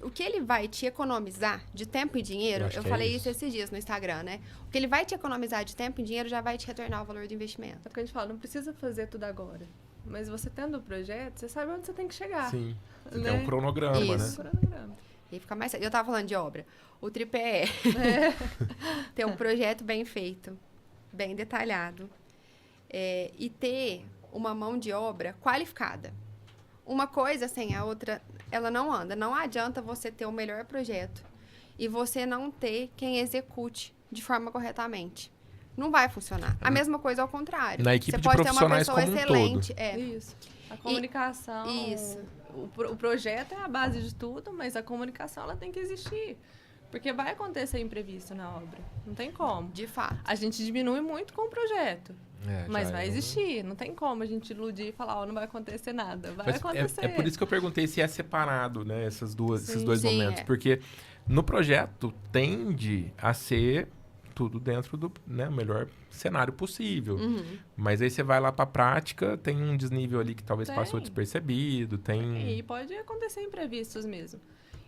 O que ele vai te economizar de tempo e dinheiro, Eu acho eu que é falei isso. isso esses dias no Instagram, né? O que ele vai te economizar de tempo e dinheiro já vai te retornar o valor do investimento. É porque a gente fala, não precisa fazer tudo agora. Mas você tendo o projeto, você sabe onde você tem que chegar. Sim. Você Né? tem um cronograma, Isso. né? E fica mais... Eu tava falando de obra. O tripé é ter um projeto bem feito, bem detalhado, e ter uma mão de obra qualificada. Uma coisa sem a outra, ela não anda. Não adianta você ter o melhor projeto e você não ter quem execute de forma corretamente. Não vai funcionar. A mesma coisa ao contrário. Na equipe você de pode ter uma profissionais pessoa como um excelente. Isso. A comunicação. Isso. O projeto é a base de tudo, mas a comunicação ela tem que existir. Porque vai acontecer imprevisto na obra. Não tem como. De fato. A gente diminui muito com o projeto. Mas já vai é um- existir. Não tem como a gente iludir e falar, ó, não vai acontecer nada. Vai Mas acontecer. é por isso que eu perguntei se é separado, né? Esses dois Sim, momentos. é. Porque no projeto tende a ser tudo dentro do melhor cenário possível. Uhum. Mas aí você vai lá pra prática, tem um desnível ali que talvez Tem. passou despercebido, tem... E pode acontecer imprevistos mesmo.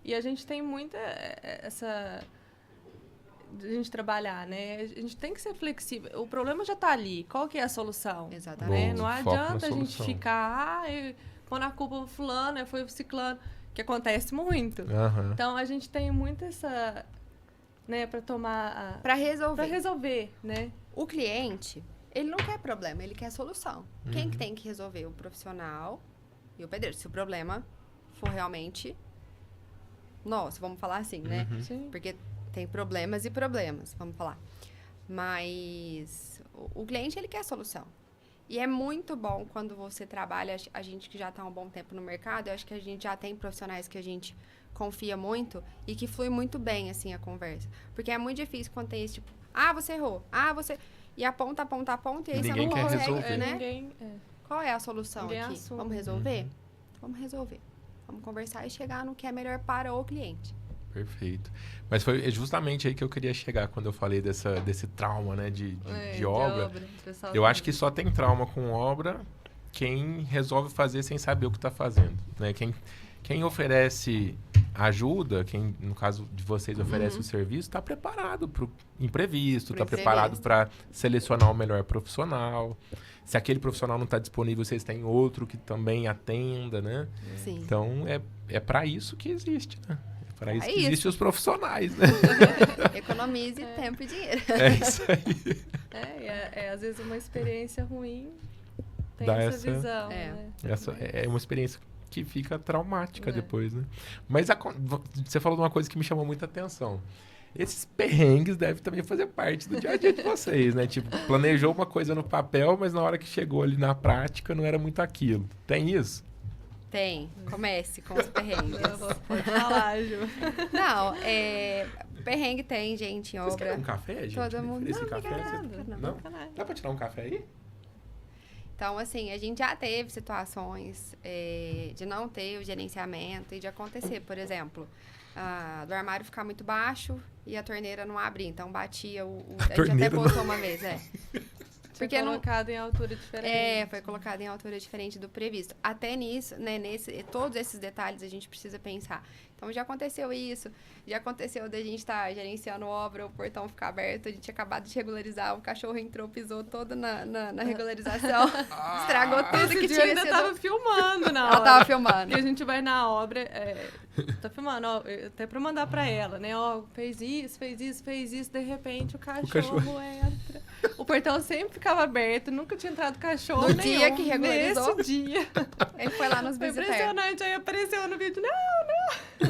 E a gente tem muita essa... de a gente trabalhar, né? A gente tem que ser flexível. O problema já tá ali. Qual que é a solução? Exatamente. Né? Não Foco na adianta a gente solução. ficar... pôr na culpa o fulano, foi o ciclano. Que acontece muito. Aham. Então, a gente tem muito essa... né? Pra tomar... Para resolver. Pra resolver, né? O cliente, ele não quer problema, ele quer solução. Quem que tem que resolver? O profissional e o pedreiro. Se o problema for realmente nosso, vamos falar assim, né? Sim. Porque tem problemas e problemas, vamos falar. Mas o cliente, ele quer solução. E é muito bom quando você trabalha, a gente que já está há um bom tempo no mercado, eu acho que a gente já tem profissionais que a gente confia muito e que flui muito bem, assim, a conversa. Porque é muito difícil quando tem esse tipo, você errou, você... E aponta, e aí Ninguém você quer não consegue, resolver. né? Ninguém... Qual é a solução Ninguém aqui? assume. Vamos resolver? Vamos resolver. Vamos conversar e chegar no que é melhor para o cliente. Perfeito. Mas foi justamente aí que eu queria chegar quando eu falei desse trauma, né, de obra. pessoal Eu tem- acho que só tem trauma com obra quem resolve fazer sem saber o que está fazendo, né? Quem oferece ajuda, quem, no caso de vocês, oferece o serviço, está preparado para o imprevisto, está Pro preparado imprevisto. para selecionar o melhor profissional. Se aquele profissional não está disponível, vocês têm outro que também atenda, né? Sim. Então, é para isso que existe, né? É para isso É que isso. existem os profissionais, né? Economize tempo e dinheiro. É isso aí. Às vezes uma experiência ruim tem Dá essa essa- visão, É. né? Essa é uma experiência que fica traumática É. depois, né? Mas você falou de uma coisa que me chamou muita atenção. Esses perrengues devem também fazer parte do dia a dia de vocês, né? Tipo, planejou uma coisa no papel, mas na hora que chegou ali na prática não era muito aquilo. Tem isso? Tem. Comece com os perrengues. Pode falar, Ju. Não, perrengue tem, gente, em Vocês querem obra. um café, gente? Todo mundo- Esse Não, café, obrigada. Não? Dá pra tirar um café aí? Então, assim, a gente já teve situações de não ter o gerenciamento e de acontecer, por exemplo, do armário ficar muito baixo e a torneira não abrir. Então, batia a gente torneira até não- postou uma vez, Porque Porque não- colocado em altura diferente. foi colocado em altura diferente do previsto. Até nisso, né, todos esses detalhes a gente precisa pensar. Então, já aconteceu isso, já aconteceu da gente estar gerenciando obra, o portão ficar aberto, a gente tinha acabado de regularizar, o cachorro entrou, pisou todo na regularização, estragou tudo Esse que dia tinha eu ainda sido... tava filmando na Ela hora. tava filmando. E a gente vai na obra, tá filmando, ó, até pra mandar pra ela, né? Ó, fez isso, de repente o cachorro entra. O portão sempre ficava aberto, nunca tinha entrado cachorro No nenhum. dia que regularizou? Nesse dia. Ele foi lá nos Foi visitar. impressionante, aí apareceu no vídeo, não.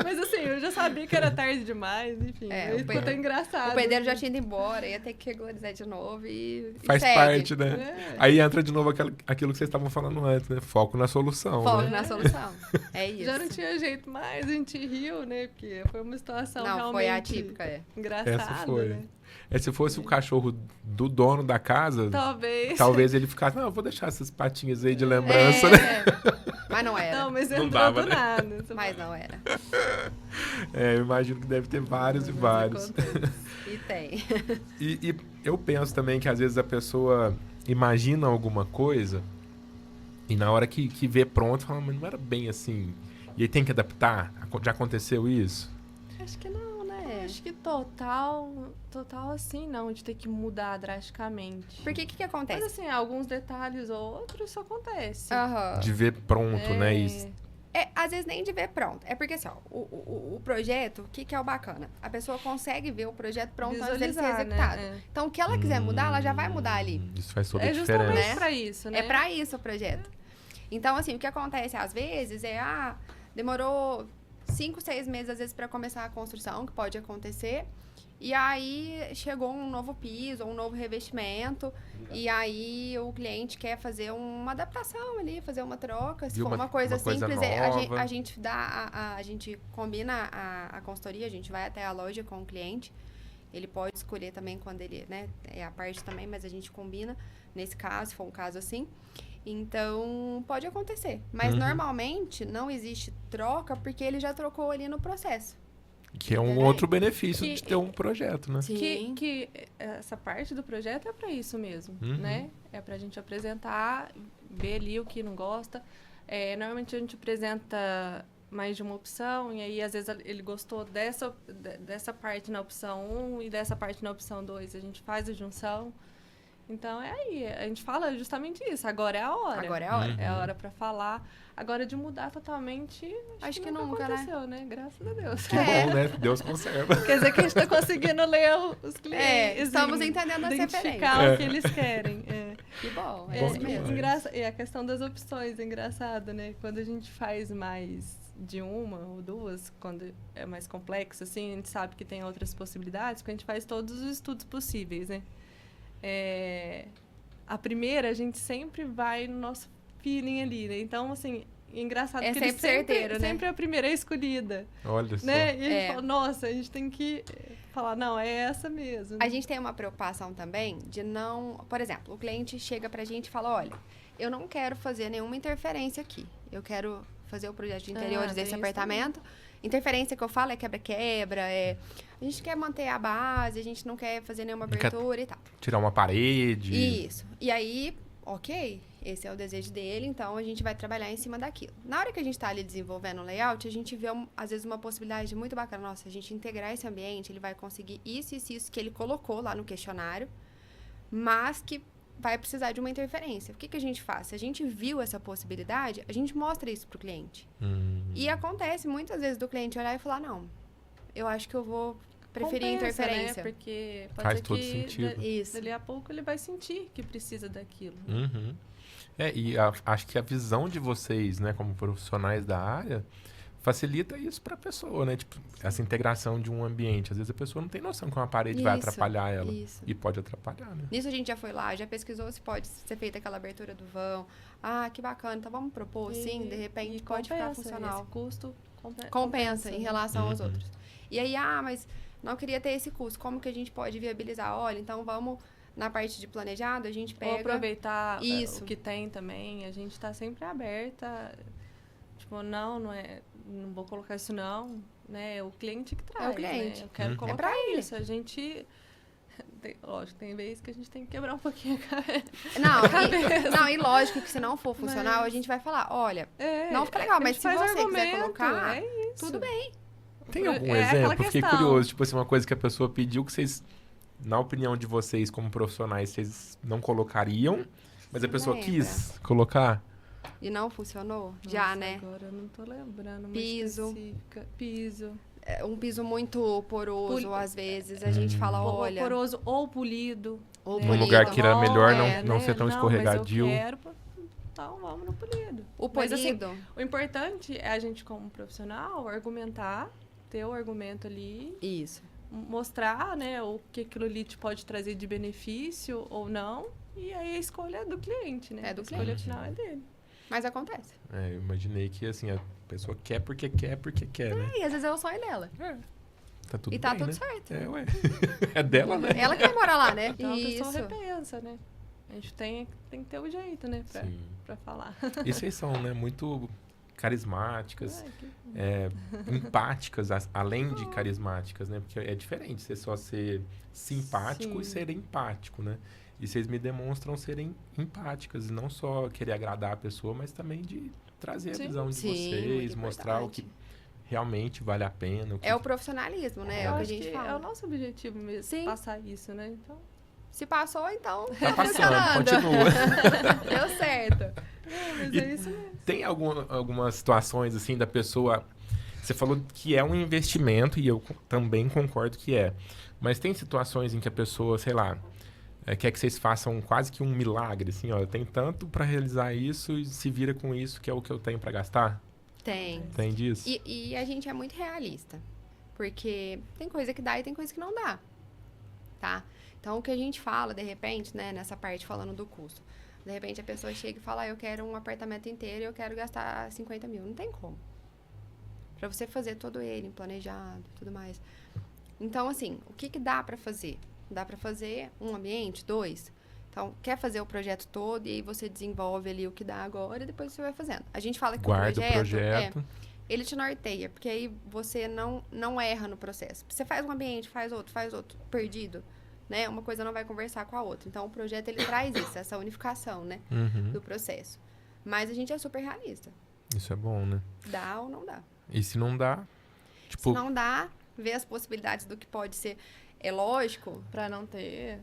Mas assim, eu já sabia que era tarde demais, enfim. Aí ficou até engraçado. O pedreiro já tinha ido embora, ia ter que regularizar de novo e Faz segue. parte, né? É. Aí entra de novo aquilo que vocês estavam falando antes, né? Foco na solução, Foco né? na solução. É isso. Já não tinha jeito mais, a gente riu, né? Porque foi uma situação Não, realmente foi atípica, engraçada, Essa foi. né? Se fosse o cachorro do dono da casa, Talvez. ele ficasse, não, eu vou deixar essas patinhas aí de lembrança, né? Mas não era. Não, mas Não entrou dava, do né? nada. Mas não era. Eu imagino que deve ter vários e vários. E tem. E eu penso também que às vezes a pessoa imagina alguma coisa e na hora que vê pronto, fala, mas não era bem assim. E aí tem que adaptar? Já aconteceu isso? Acho que não, né? Acho que total assim, não, de ter que mudar drasticamente. Porque o que Mas acontece? assim, alguns detalhes ou outros, isso acontece. Aham. De ver pronto, né? Às vezes nem de ver pronto. É porque, assim, ó, o projeto, o que é o bacana? A pessoa consegue ver o projeto pronto antes dele ser Visualizar, executado. né? Então, o que ela quiser mudar, ela já vai mudar ali. Isso faz toda É a justamente diferença. né? pra isso, né? É pra isso o projeto. Então, assim, o que acontece às vezes demorou 5, 6 meses, às vezes, pra começar a construção, que pode acontecer. E aí chegou um novo piso, um novo revestimento. E aí o cliente quer fazer uma adaptação ali, fazer uma troca. Se Viu for uma coisa uma coisa simples, nova. a gente dá, a gente combina a consultoria, a gente vai até a loja com o cliente. Ele pode escolher também quando ele, né, é a parte também, mas a gente combina nesse caso, se for um caso assim. Então, pode acontecer. Mas normalmente não existe troca porque ele já trocou ali no processo. Que é um Entendeu? outro benefício Que- de ter um projeto, né? Que essa parte do projeto é pra isso mesmo, Uhum. né? É pra gente apresentar, ver ali o que não gosta. Normalmente a gente apresenta mais de uma opção, e aí às vezes ele gostou dessa parte na opção 1 e dessa parte na opção 2, a gente faz a junção. Então aí, a gente fala justamente isso, agora é a hora. Agora é a hora. É a hora pra falar. Agora de mudar totalmente, acho que nunca né? aconteceu, né? Graças a Deus. Que bom, né? Deus conserva. Quer dizer que a gente tá conseguindo ler os clientes. Estamos e entendendo as identificar referências. o que eles querem. Que bom, Bom é isso mesmo. demais. E a questão das opções é engraçado, né? Quando a gente faz mais de uma ou duas, quando é mais complexo, assim, a gente sabe que tem outras possibilidades, porque a gente faz todos os estudos possíveis, né? A primeira, a gente sempre vai no nosso feeling ali, né? Então, assim, engraçado É que ele sempre certeiro, né? sempre a primeira é escolhida, Olha só. né? E a gente É. fala, nossa, a gente tem que falar, não, é essa mesmo. A gente tem uma preocupação também de não... Por exemplo, o cliente chega pra gente e fala, olha, eu não quero fazer nenhuma interferência aqui. Eu quero fazer o projeto de interiores tem desse isso apartamento. Interferência que eu falo é quebra-quebra, a gente quer manter a base, a gente não quer fazer nenhuma Não quer- abertura e tal. Tirar uma parede. Isso. E aí, ok. esse é o desejo dele, então a gente vai trabalhar em cima daquilo. Na hora que a gente está ali desenvolvendo o layout, a gente vê, às vezes, uma possibilidade muito bacana. Nossa, a gente integrar esse ambiente, ele vai conseguir isso que ele colocou lá no questionário, mas que vai precisar de uma interferência. O que a gente faz? Se a gente viu essa possibilidade, a gente mostra isso para o cliente. E acontece muitas vezes do cliente olhar e falar, não, eu acho que eu vou preferir interferência. Né? Porque pode Faz ser todo que sentido. Isso. dali a pouco ele vai sentir que precisa daquilo. Uhum. E acho que a visão de vocês, né, como profissionais da área, facilita isso para a pessoa, né? Tipo, essa integração de um ambiente. Às vezes a pessoa não tem noção que uma parede vai atrapalhar ela. Isso. E pode atrapalhar, né? Nisso a gente já foi lá, já pesquisou se pode ser feita aquela abertura do vão. Ah, que bacana. Então vamos propor, sim, de repente pode ficar funcional. Esse custo compensa em relação aos Uhum. outros. E aí, mas não queria ter esse custo. Como que a gente pode viabilizar? Olha, então vamos, na parte de planejado, a gente pega... Ou aproveitar Isso. o que tem também. A gente está sempre aberta. Tipo, não vou colocar isso não. Né? O cliente que traz, É o cliente. né? Eu quero Uhum. colocar É pra ele. isso. A gente... Lógico, tem vezes que a gente tem que quebrar um pouquinho a cabeça. Não, e lógico que se não for funcional, a gente vai falar, olha, não fica legal, mas se você quiser colocar, tudo bem. Tem algum É aquela exemplo? Fiquei questão. curioso. Tipo assim, uma coisa que a pessoa pediu que vocês, na opinião de vocês como profissionais, vocês não colocariam, mas a pessoa Lembra. quis colocar. E não funcionou? Nossa, Já, né? Agora eu não tô lembrando. Uma Piso. específica. Piso. É um piso muito poroso, às vezes. A gente fala, olha... Poroso ou polido. Ou né? Num polido. lugar que era melhor É, não ser tão escorregadio. Mas eu quero, então vamos no polido. O Mas, assim, polido... o importante é a gente, como profissional, argumentar, ter o argumento ali, Isso. mostrar, né, o que aquilo ali te pode trazer de benefício ou não, e aí a escolha é do cliente, né? É do a escolha cliente. final é dele. Mas acontece. Eu imaginei que assim, a pessoa quer porque quer, né? E às vezes é o sonho dela. Tá tudo E tá bem, tudo né? certo. Ué. É dela, né? Ela que vai morar lá, né? Então a pessoa Isso. repensa, né? A gente tem que ter o jeito, né, Sim. pra falar. E vocês são, né, muito carismáticas, Ai, empáticas, além de carismáticas, né? Porque é diferente você só ser simpático e Sim. ser empático, né? E vocês me demonstram serem empáticas, e não só querer agradar a pessoa, mas também de trazer a Sim. visão de Sim, vocês, muito mostrar o que importante. realmente vale a pena. O que... É o profissionalismo, né? É eu o que a acho gente que fala. é o nosso objetivo mesmo, Sim. passar isso, né? Então, Se passou, então Tá passando, funcionando. continua. Deu certo. mas E- é isso mesmo. Tem algumas situações, assim, da pessoa... Você falou que é um investimento, e eu também concordo que é. Mas tem situações em que a pessoa, sei lá, quer que vocês façam quase que um milagre, assim, ó. Eu tenho tanto pra realizar isso e se vira com isso, que é o que eu tenho pra gastar? Tem. Tem disso? E a gente é muito realista. Porque tem coisa que dá e tem coisa que não dá. Tá? Então, o que a gente fala, de repente, né, nessa parte falando do custo. De repente, a pessoa chega e fala, eu quero um apartamento inteiro e eu quero gastar 50 mil. Não tem como. Pra você fazer todo ele, planejado e tudo mais. Então, assim, o que dá pra fazer? Dá pra fazer um ambiente, 2. Então, quer fazer o projeto todo e aí você desenvolve ali o que dá agora e depois você vai fazendo. A gente fala que Guarda o o projeto. ele te norteia, porque aí você não erra no processo. Você faz um ambiente, faz outro, perdido, né? Uma coisa não vai conversar com a outra. Então, o projeto, ele traz isso, essa unificação, né? Uhum. Do processo. Mas a gente é super realista. Isso é bom, né? Dá ou não dá. E se não dá, tipo... Se não dá, ver as possibilidades do que pode ser. É lógico. Pra não ter,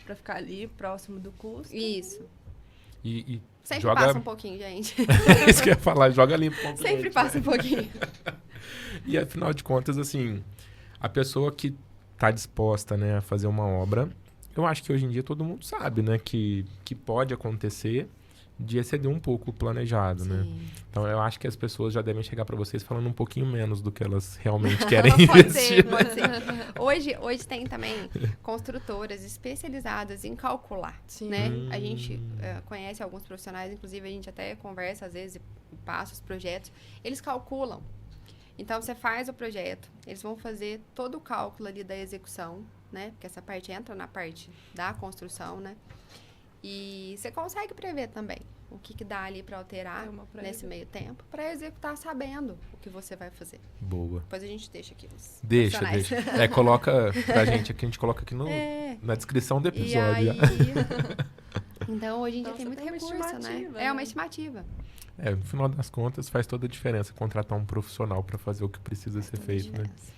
pra ficar ali próximo do custo. Isso. E Sempre joga... passa um pouquinho, gente. Isso que eu ia falar, joga limpo com o Sempre cliente, passa né? um pouquinho. E afinal de contas, assim, a pessoa que tá disposta, né, a fazer uma obra, eu acho que hoje em dia todo mundo sabe, né, que pode acontecer de exceder um pouco o planejado, né? Sim. Então eu acho que as pessoas já devem chegar para vocês falando um pouquinho menos do que elas realmente querem Pode investir. ser, pode ser. Hoje tem também construtoras especializadas em calcular, Sim. né? A gente conhece alguns profissionais, inclusive a gente até conversa às vezes e passa os projetos. Eles calculam. Então, você faz o projeto, eles vão fazer todo o cálculo ali da execução, né? Porque essa parte entra na parte da construção, né? E você consegue prever também o que dá ali para alterar É uma prévia. nesse meio tempo, para executar sabendo o que você vai fazer. Boa. Depois a gente deixa aqui os Deixa. profissionais. Coloca pra gente aqui, a gente coloca aqui É. na descrição do E episódio. aí, Então, hoje em dia Então, tem você muito tem uma recurso, né? estimativa, É uma né? estimativa. No final das contas, faz toda a diferença contratar um profissional para fazer o que precisa ser Toda a feito, né? diferença.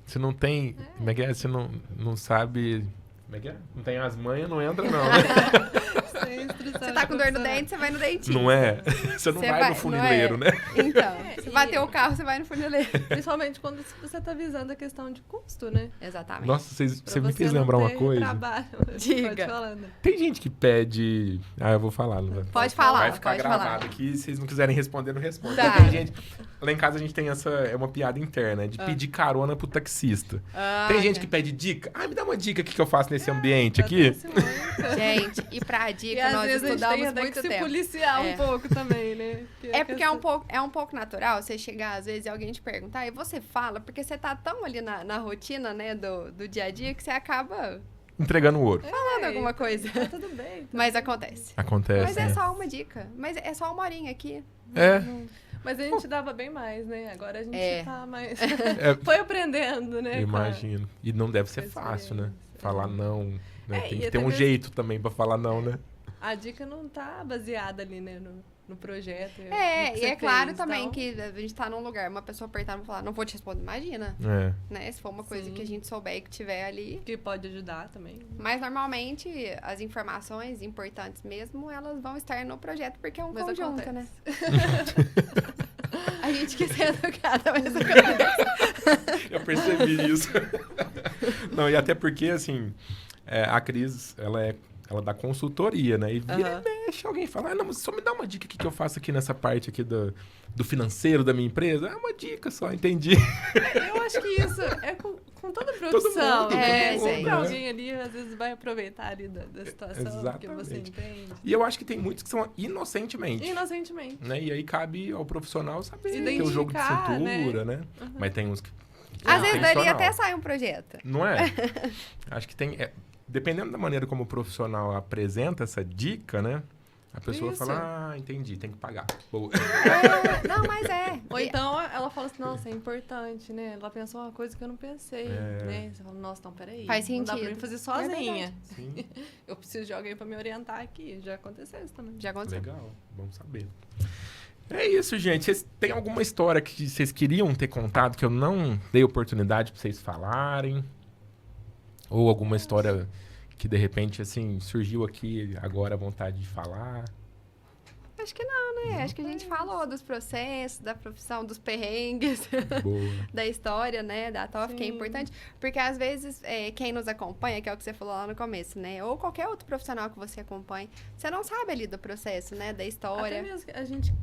Se não tem... Como é que é? Se não sabe... Como é que é? Não tem as manhas, não entra, não. Sem instrução Você tá de com dor no profissional. dente, você vai no dentista. Não é? Você não vai no funileiro, né? Então, se e- bater o carro, você vai no funileiro. Principalmente quando você tá visando a questão de custo, né? Exatamente. Nossa, você Pra me fez não lembrar uma ter coisa. Trabalho. Diga. Pode falar, né? Tem gente que pede... eu vou falar. Não vai. Pode falar, Vai ficar pode gravado falar. aqui. Se vocês não quiserem responder, não respondem. Tá. Tem gente... Lá em casa a gente tem essa... É uma piada interna, de pedir carona pro taxista. Tem gente que pede dica. Me dá uma dica que eu faço nesse ambiente aqui. Acontece muito. Gente, e pra E dica, às nós vezes a gente tem estudamos até que muito se tempo. policiar É. um pouco também, né? É porque é um pouco natural você chegar, às vezes, e alguém te perguntar, e você fala, porque você tá tão ali na rotina, né, do dia a dia, que você acaba Entregando o ouro. falando alguma coisa. Tá tudo bem. tá Mas tudo acontece. Acontece, Mas é né? só uma dica. Mas é só uma horinha aqui. É. bem. Mas a gente dava bem mais, né? Agora a gente É. tá mais... É, Foi aprendendo, né? eu com a- imagino. E não deve ser com a fácil, né? experiência. Falar não. Né? É, Tem e que ter até um mesmo- jeito também pra falar não, né? A dica não tá baseada ali, né? No projeto. no que E você é claro fez, também então- que a gente tá num lugar, uma pessoa apertar e falar, não vou te responder, imagina, É. né? Se for uma coisa Sim. que a gente souber e que tiver ali. Que pode ajudar também. Mas normalmente as informações importantes mesmo, elas vão estar no projeto, porque é um Mas conjunto, acontece. né? A gente quer ser educada, mas acontece. Eu percebi isso. Não, e até porque, assim, a Cris, ela dá consultoria, né? E vira Aham. e mexe, alguém fala, não, mas só me dá uma dica que eu faço aqui nessa parte aqui do financeiro da minha empresa. Uma dica só, entendi. Eu acho que isso é com toda profissão. mundo, né? todo Sempre mundo, alguém ali, às vezes, vai aproveitar ali da situação que você Exatamente. entende. E eu acho que tem muitos que são inocentemente. Inocentemente. Né? E aí cabe ao profissional saber ter o Identificar, jogo de cintura, né? Mas tem uns que... Às vezes dali intencional. até sai um projeto. Não é? Acho que tem... dependendo da maneira como o profissional apresenta essa dica, né? A pessoa Isso. fala, entendi, tem que pagar. Boa. Não, mas é. Ou então ela fala assim, nossa, é importante, né? Ela pensou uma coisa que eu não pensei, né? Você fala, nossa, não, peraí. Faz Não dá pra sentido. mim fazer É sozinha. Sim, Eu preciso de alguém pra me orientar aqui. Já aconteceu isso também. Já aconteceu. legal. Bom saber. É isso, gente. Vocês têm alguma história que vocês queriam ter contado que eu não dei oportunidade pra vocês falarem? Ou alguma história que, de repente, assim, surgiu aqui agora a vontade de falar? Acho que não, né? Acho que a gente falou dos processos, da profissão, dos perrengues, Boa. da história, né? Da TOF, que é Sim. importante. Porque, às vezes, quem nos acompanha, que é o que você falou lá no começo, né? Ou qualquer outro profissional que você acompanhe, você não sabe ali do processo, né? Da história. Até mesmo que a gente,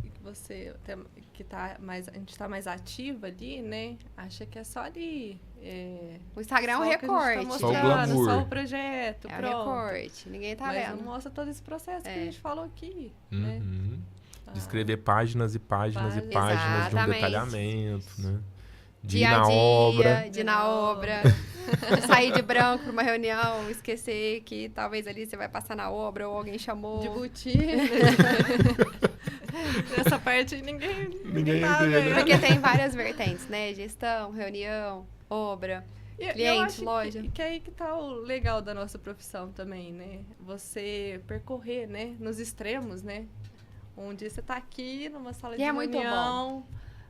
a gente tá mais ativa ali, né? Acha que é só ali. O Instagram é um só o que a gente tá recorte. Só o né? mostrando, glamour. Só o projeto, É um pronto. recorte. Ninguém tá Mas vendo. não mostra todo esse processo que É. a gente falou aqui, né? Uhum. Ah, De escrever páginas e páginas e Páginas. páginas de um Exatamente. detalhamento, né? De Dia ir a na dia, obra. de ir na obra. Sair de branco pra uma reunião, esquecer que talvez ali você vai passar na obra ou alguém chamou. De botina. Essa parte ninguém tá entende, vendo. né? Porque tem várias vertentes, né? Gestão, reunião, obra. E eu Cliente, acho loja. Que aí que tá o legal da nossa profissão também, né? Você percorrer, né? Nos extremos, né? Um dia você tá aqui numa sala E de é muito reunião,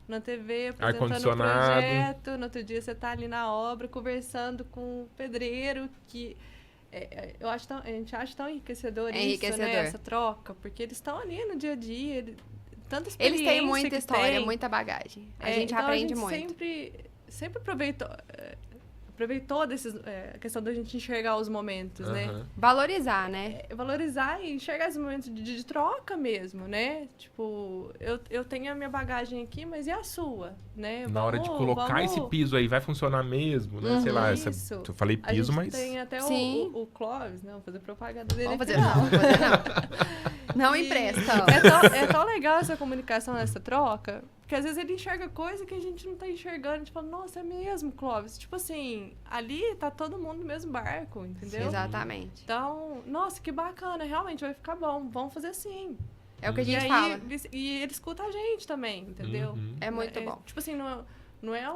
na TV, apresentando um Ar-condicionado. projeto. No outro dia você tá ali na obra, conversando com o pedreiro, que... a gente acha tão enriquecedor, É isso, enriquecedor. né? Essa troca, porque eles estão ali no dia a dia, tanta Eles experiência têm muita que história, tem. muita bagagem. A É, gente então aprende a gente muito. sempre aproveitou a questão da gente enxergar os momentos, né? Aham. Valorizar, né? Valorizar e enxergar esses momentos de troca mesmo, né? Tipo, eu tenho a minha bagagem aqui, mas e a sua, né? Na hora de colocar vamos- esse piso aí, vai funcionar mesmo, né? Sei lá, Isso. eu falei A piso, gente mas... tem até Sim. o Clóvis, né? Vou fazer propaganda dele Vamos aqui, fazer, não, vamos fazer não. Não E- empresta. É tão legal essa comunicação, essa troca, porque às vezes ele enxerga coisa que a gente não tá enxergando. A gente fala, nossa, é mesmo, Clóvis. Tipo assim, ali tá todo mundo no mesmo barco, entendeu? Exatamente. Então, nossa, que bacana, realmente vai ficar bom. Vamos fazer assim. É o que a E gente aí, fala. e ele escuta a gente também, entendeu? Uhum. É muito bom. Tipo assim, não é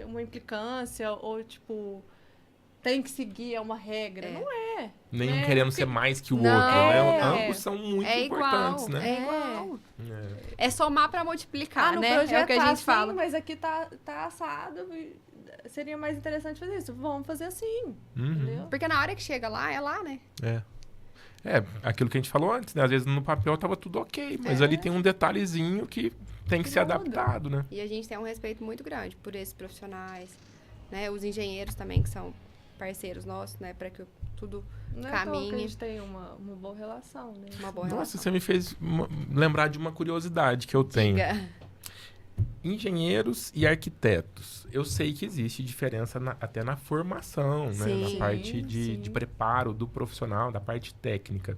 uma implicância ou tipo, tem que seguir, é uma regra. É. Não é. Nem né? querendo ser mais que o Não, outro, né? é. Ambos são muito É importantes, igual, né? é igual. É. É somar pra multiplicar, no né? projeto É o que a tá gente assim, fala. mas aqui tá assado. Seria mais interessante fazer isso. Vamos fazer assim, Uhum. entendeu? Porque na hora que chega lá, é lá, né? É, aquilo que a gente falou antes, né? Às vezes no papel tava tudo ok, mas ali tem um detalhezinho que tem que ser Muda. adaptado, né? E a gente tem um respeito muito grande por esses profissionais, né? Os engenheiros também, que são parceiros nossos, né? Para que tudo Não é à toa que a caminhe. gente tem uma boa relação, né? Uma boa Nossa, relação. você me fez lembrar de uma curiosidade que eu tenho. Diga. Engenheiros e arquitetos. Eu sei que existe diferença até na formação, né? Sim, Na parte de sim. preparo do profissional, da parte técnica.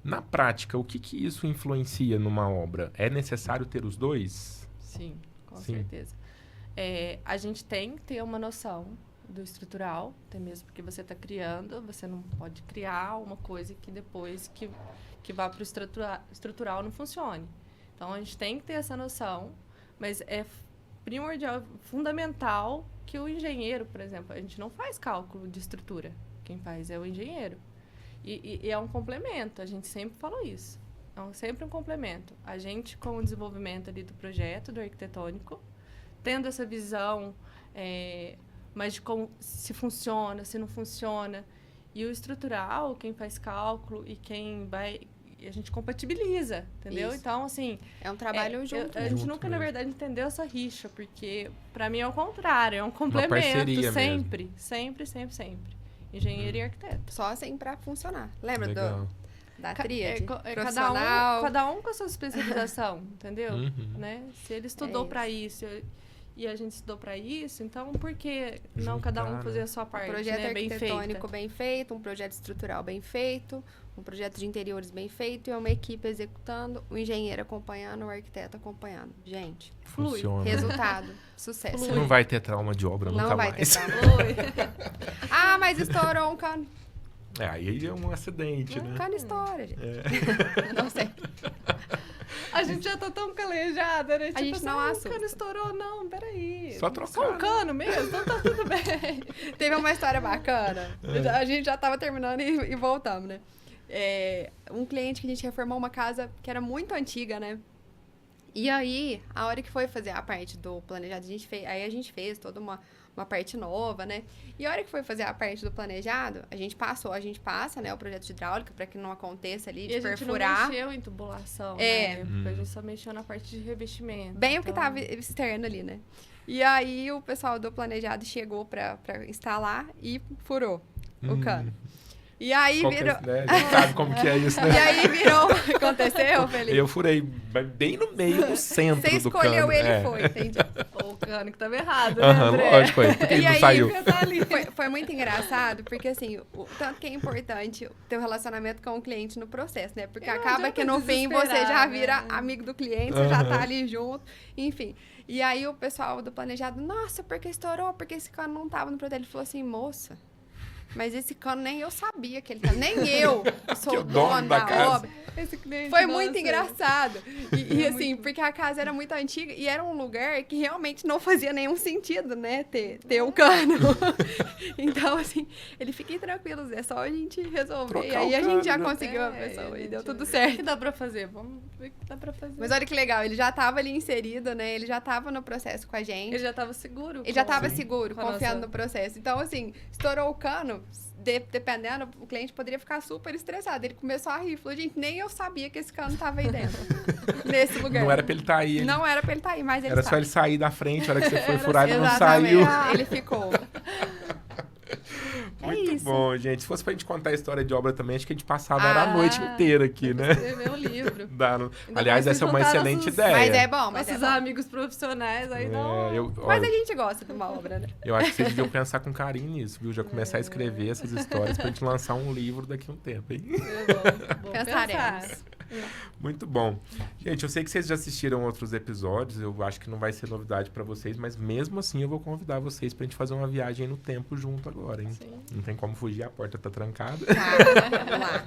Na prática, o que isso influencia numa obra? É necessário ter os dois? Sim, com Sim. certeza. A gente tem que ter uma noção do estrutural, até mesmo porque você está criando, você não pode criar uma coisa que depois que vá para o estrutural não funcione. Então, a gente tem que ter essa noção, mas é primordial, fundamental que o engenheiro, por exemplo, a gente não faz cálculo de estrutura, quem faz é o engenheiro. E é um complemento, a gente sempre falou isso. É sempre um complemento. A gente, com o desenvolvimento ali do projeto, do arquitetônico, tendo essa visão, mas de como se funciona, se não funciona. E o estrutural, quem faz cálculo e quem vai... a gente compatibiliza, entendeu? Isso. Então, assim... É um trabalho junto. A gente Junto nunca, mesmo. na verdade, entendeu essa rixa, porque, para mim, é o contrário. É um complemento, parceria sempre. Sempre, sempre, sempre. Engenheiro e arquiteto. Só assim pra funcionar. Lembra Legal. da tríade? Cada um com a sua especialização, entendeu? Uhum. Né? Se ele estudou isso. para isso e a gente estudou para isso, então por que não Juntar, cada um né? fazer a sua Um parte, projeto né? Bem arquitetônico feita? bem feito, um projeto estrutural bem feito, um projeto de interiores bem feito e uma equipe executando, o engenheiro acompanhando, o arquiteto acompanhando. Gente, Flui. Funciona. resultado, sucesso. Você não vai ter trauma de obra Não nunca vai mais. ter trauma. Flui. Ah, mas estourou um cano. Aí é um acidente, Um né? cano estoura, gente. Não sei. A gente já tá tão calejada, né? Tipo, gente não o assusta. cano estourou, não, peraí. Só trocar, Só um né? cano mesmo, então tá tudo bem. Teve uma história bacana. A gente já tava terminando e voltamos, né? Um cliente que a gente reformou uma casa que era muito antiga, né? E aí, a hora que foi fazer a parte do planejado, a gente fez toda uma parte nova, né? E a hora que foi fazer a parte do planejado, a gente passa, né, o projeto de hidráulica para que não aconteça ali de E a gente perfurar. não mexeu em tubulação, É. né? A gente só mexeu na parte de revestimento. Bem o que então- tava externo ali, né? E aí o pessoal do planejado chegou pra instalar e furou o cano. E aí Qual que virou. é, né? A gente sabe como que é isso, né? E aí virou. Aconteceu, Felipe? Eu furei bem no meio, no centro Você do escolheu cano. ele, foi, entendi. Ou o cano que tava errado, né, Aham, André? lógico, aí. Por que ele E não aí, saiu? Foi muito engraçado, porque assim, o tanto que é importante ter um relacionamento com o cliente no processo, né? Porque E não acaba adianta que no fim você já desesperar, vira né? amigo do cliente, você já Aham. tá ali junto, enfim. E aí o pessoal do planejado, nossa, porque estourou, porque esse cano não tava no projeto. Ele falou assim, moça, mas esse cano nem eu sabia que ele tava, nem eu, que sou Que o o dono dono da da casa. obra. Esse cliente, Foi nossa, muito engraçado. E É assim, muito- porque a casa era muito antiga e era um lugar que realmente não fazia nenhum sentido, né? Ter o cano. Então, assim, ele fiquem tranquilos, é só a gente resolver. Trocar E aí o a gente já cano, né? conseguiu a pessoa e gente, deu tudo O que certo. dá pra fazer? Vamos ver o que dá pra fazer. Mas olha que legal, ele já estava ali inserido, né? Ele já estava no processo com a gente. Ele já tava seguro. Ele já estava Sim. seguro, com a confiando nossa- no processo. Então, assim, estourou o cano, dependendo, o cliente poderia ficar super estressado. Ele começou a rir, falou, gente, nem eu sabia que esse cano estava aí dentro, nesse lugar. Não era pra ele estar aí. Não era pra ele estar aí, mas ele Era só estava. ele sair da frente, a hora que você foi Era furar, ele não Exatamente, saiu. ele ficou. Muito isso. bom, gente. Se fosse pra gente contar a história de obra também, acho que a gente passava era a noite Ah, inteira aqui, né? Escrever um livro. Aliás, mais essa é uma se juntar excelente nossos- ideia. Mas é bom, mas é Nossos bom. amigos profissionais aí não. Olha, Mas a gente gosta de uma obra, né? eu acho que vocês deviam pensar com carinho nisso, viu? Já começar a escrever essas histórias pra gente lançar um livro daqui a um tempo, hein? Vou Pensaremos. pensar. Muito bom. Gente, eu sei que vocês já assistiram outros episódios, eu acho que não vai ser novidade pra vocês, mas mesmo assim eu vou convidar vocês pra gente fazer uma viagem no tempo junto agora, hein? Sim. Não tem como fugir, a porta tá trancada. Tá, vamos lá.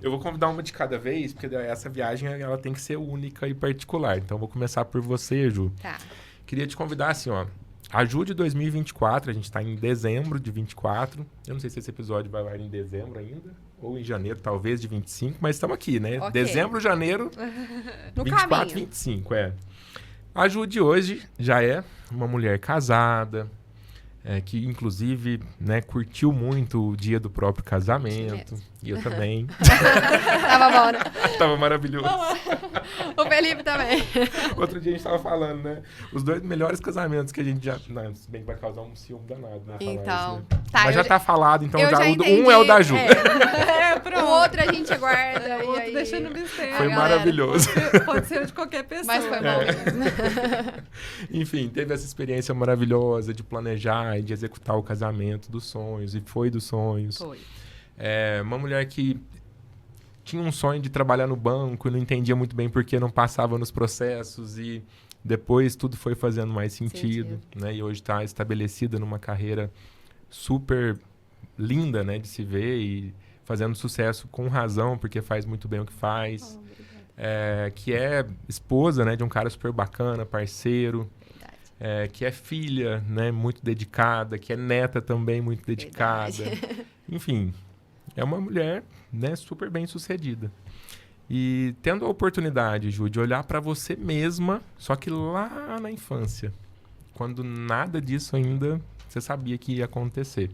Eu vou convidar uma de cada vez, porque essa viagem ela tem que ser única e particular. Então eu vou começar por você, Ju. Tá. Queria te convidar assim, ó. Ajude 2024, a gente está em dezembro de 24. Eu não sei se esse episódio vai lá em dezembro ainda, ou em janeiro, talvez, de 25, mas estamos aqui, né? Ok. Dezembro, janeiro, No 24, caminho. 25, A Jude hoje já é uma mulher casada, que inclusive, né, curtiu muito o dia do próprio casamento. E eu também. Tava bom, né? Tava maravilhoso. O Felipe também. Outro dia a gente tava falando, né? Os 2 melhores casamentos que a gente já... Não, se bem que vai causar um ciúme danado, né? falar Então, isso, né? tá, Mas já tá falado, então eu já, já entendi. um é o da Ju. O outro a gente aguarda. O outro e aí... deixa no mistério. Foi galera. maravilhoso. Pode ser de qualquer pessoa. Mas foi bom mesmo. Enfim, teve essa experiência maravilhosa de planejar e de executar o casamento dos sonhos. E foi dos sonhos. Foi. Uma mulher que tinha um sonho de trabalhar no banco e não entendia muito bem por que não passava nos processos. E depois tudo foi fazendo mais sentido. Né? E hoje está estabelecida numa carreira super linda, né, de se ver e fazendo sucesso com razão, porque faz muito bem o que faz. Que é esposa, né, de um cara super bacana, parceiro. Que é filha, né, muito dedicada, que é neta também muito dedicada. Enfim, é uma mulher, né, super bem sucedida. E tendo a oportunidade, Ju, de olhar para você mesma, só que lá na infância, quando nada disso ainda você sabia que ia acontecer.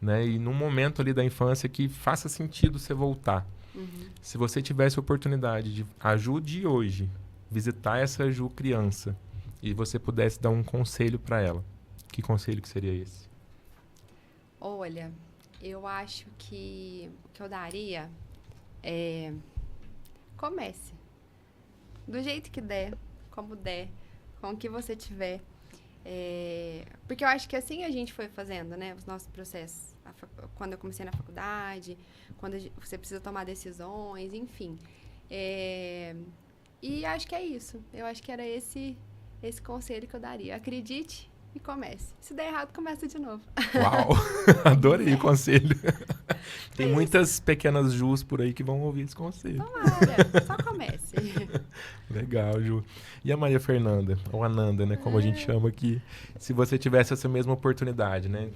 Né? E num momento ali da infância que faça sentido você voltar. Se você tivesse a oportunidade de a Ju de hoje visitar essa Ju criança e você pudesse dar um conselho para ela, que conselho que seria esse? Olha, eu acho que o que eu daria comece. Do jeito que der, como der, com o que você tiver. Porque eu acho que assim a gente foi fazendo, né? Os nossos processos. Quando eu comecei na faculdade, quando você precisa tomar decisões, enfim. E acho que é isso. Eu acho que era esse conselho que eu daria. Acredite e comece. Se der errado, começa de novo. Uau! Adorei o conselho. Tem muitas pequenas Jus por aí que vão ouvir esse conselho. Tomara, só comece. Legal, Ju. E a Maria Fernanda, ou Ananda, né? Como a gente chama aqui. Se você tivesse essa mesma oportunidade, né?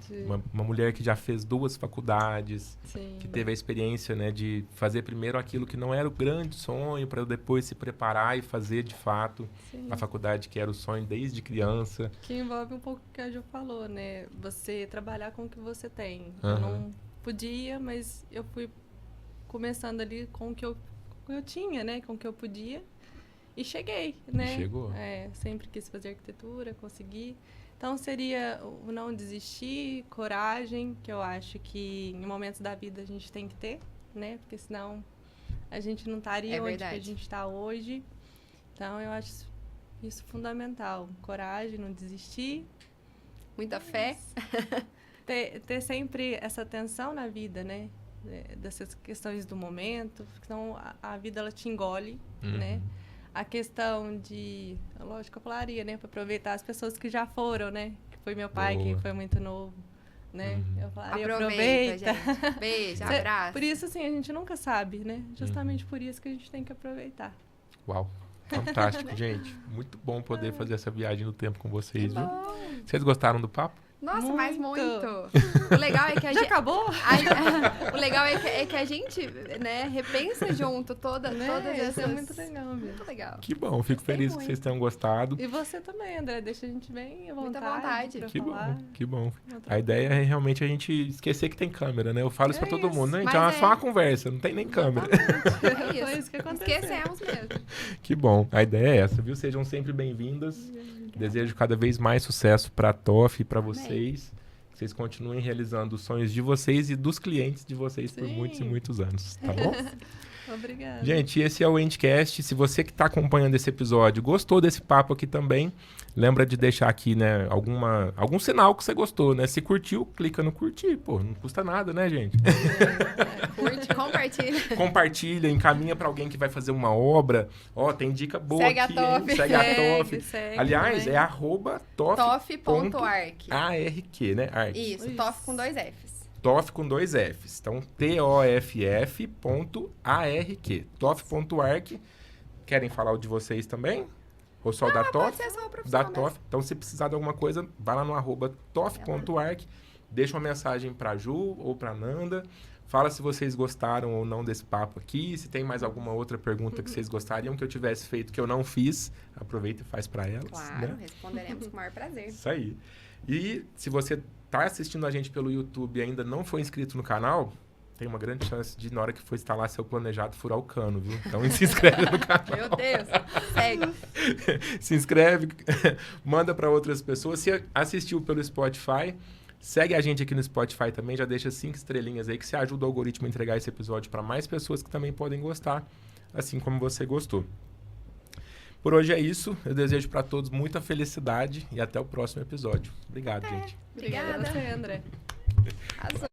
Uma mulher que já fez 2 faculdades, Sim. que teve a experiência, né? De fazer primeiro aquilo que não era o grande sonho, para depois se preparar e fazer, de fato, Sim. a faculdade que era o sonho desde criança. Que envolve um pouco o que a Ju falou, né? Você trabalhar com o que você tem. Aham. Eu não podia, mas eu fui começando ali com o que eu tinha, né? Com o que eu podia. E cheguei, né? E chegou. Sempre quis fazer arquitetura, consegui. Então, seria o não desistir, coragem, que eu acho que em momentos da vida a gente tem que ter, né? Porque senão a gente não estaria onde que a gente está hoje. Então, eu acho isso fundamental. Coragem, não desistir. Muita fé. Ter sempre essa atenção na vida, né? Dessas questões do momento, senão a vida ela te engole, né? A questão de, lógico, eu falaria, né? Para aproveitar as pessoas que já foram, né? Que foi meu pai, Boa. que foi muito novo, né? Eu falaria, Aproveita, gente. Beijo, abraço. Por isso, assim, a gente nunca sabe, né? Justamente por isso que a gente tem que aproveitar. Uau! Fantástico, gente. Muito bom poder fazer essa viagem no tempo com vocês, viu? Bom. Vocês gostaram do papo? Nossa, mas Muito. muito. O legal é que a Já gente... acabou? O legal é que a gente, né, repensa junto todas essas... Isso é muito legal mesmo. Muito legal. Que bom, fico Gostei feliz que muito. vocês tenham gostado. E você também, André, deixa a gente bem à Muita vontade. vontade. pra Que falar. bom, que bom. Outra A ideia é realmente a gente esquecer que tem câmera, né? Eu falo isso pra todo isso. mundo, né? Gente, Mas só uma conversa, não tem nem câmera. É Foi isso. isso que aconteceu. Esquecemos mesmo. Que bom, a ideia é essa, viu? Sejam sempre bem-vindas. Desejo cada vez mais sucesso pra TOF e pra vocês. Que vocês continuem realizando os sonhos de vocês e dos clientes de vocês por Sim. muitos e muitos anos, tá bom? Obrigada. Gente, esse é o Endcast. Se você que está acompanhando esse episódio gostou desse papo aqui também, lembra de deixar aqui, né, algum sinal que você gostou, né? Se curtiu, clica no curtir. Pô, não custa nada, né, gente? Curte, compartilha. Compartilha, encaminha para alguém que vai fazer uma obra. Ó, tem dica boa Segue a aqui, TOF. hein? Segue a TOF. Segue Aliás, também. é tof.arc. tof.arq, né? Arc. Isso, Isso. TOF com 2 Fs. TOF com 2 Fs. Então, toff.arq. Tof.arq. Querem falar o de vocês também? Ou só o da Pode TOF? ser só o Da profissional mesmo. TOF. Então, se precisar de alguma coisa, vai lá no @tof.arc, deixa uma mensagem pra Ju ou pra Nanda. Fala se vocês gostaram ou não desse papo aqui. Se tem mais alguma outra pergunta que vocês gostariam que eu tivesse feito que eu não fiz, aproveita e faz pra elas. Claro, Né? responderemos com o maior prazer. Isso aí. E se você tá assistindo a gente pelo YouTube e ainda não foi inscrito no canal, tem uma grande chance de, na hora que for instalar seu planejado, furar o cano, viu? Então se inscreve no canal. Meu Deus, segue. Se inscreve, manda para outras pessoas. Se assistiu pelo Spotify, segue a gente aqui no Spotify também, já deixa 5 estrelinhas aí, que você ajuda o algoritmo a entregar esse episódio para mais pessoas que também podem gostar, assim como você gostou. Por hoje é isso. Eu desejo para todos muita felicidade e até o próximo episódio. Obrigado, gente. Obrigada. Obrigada, André. Arrasou.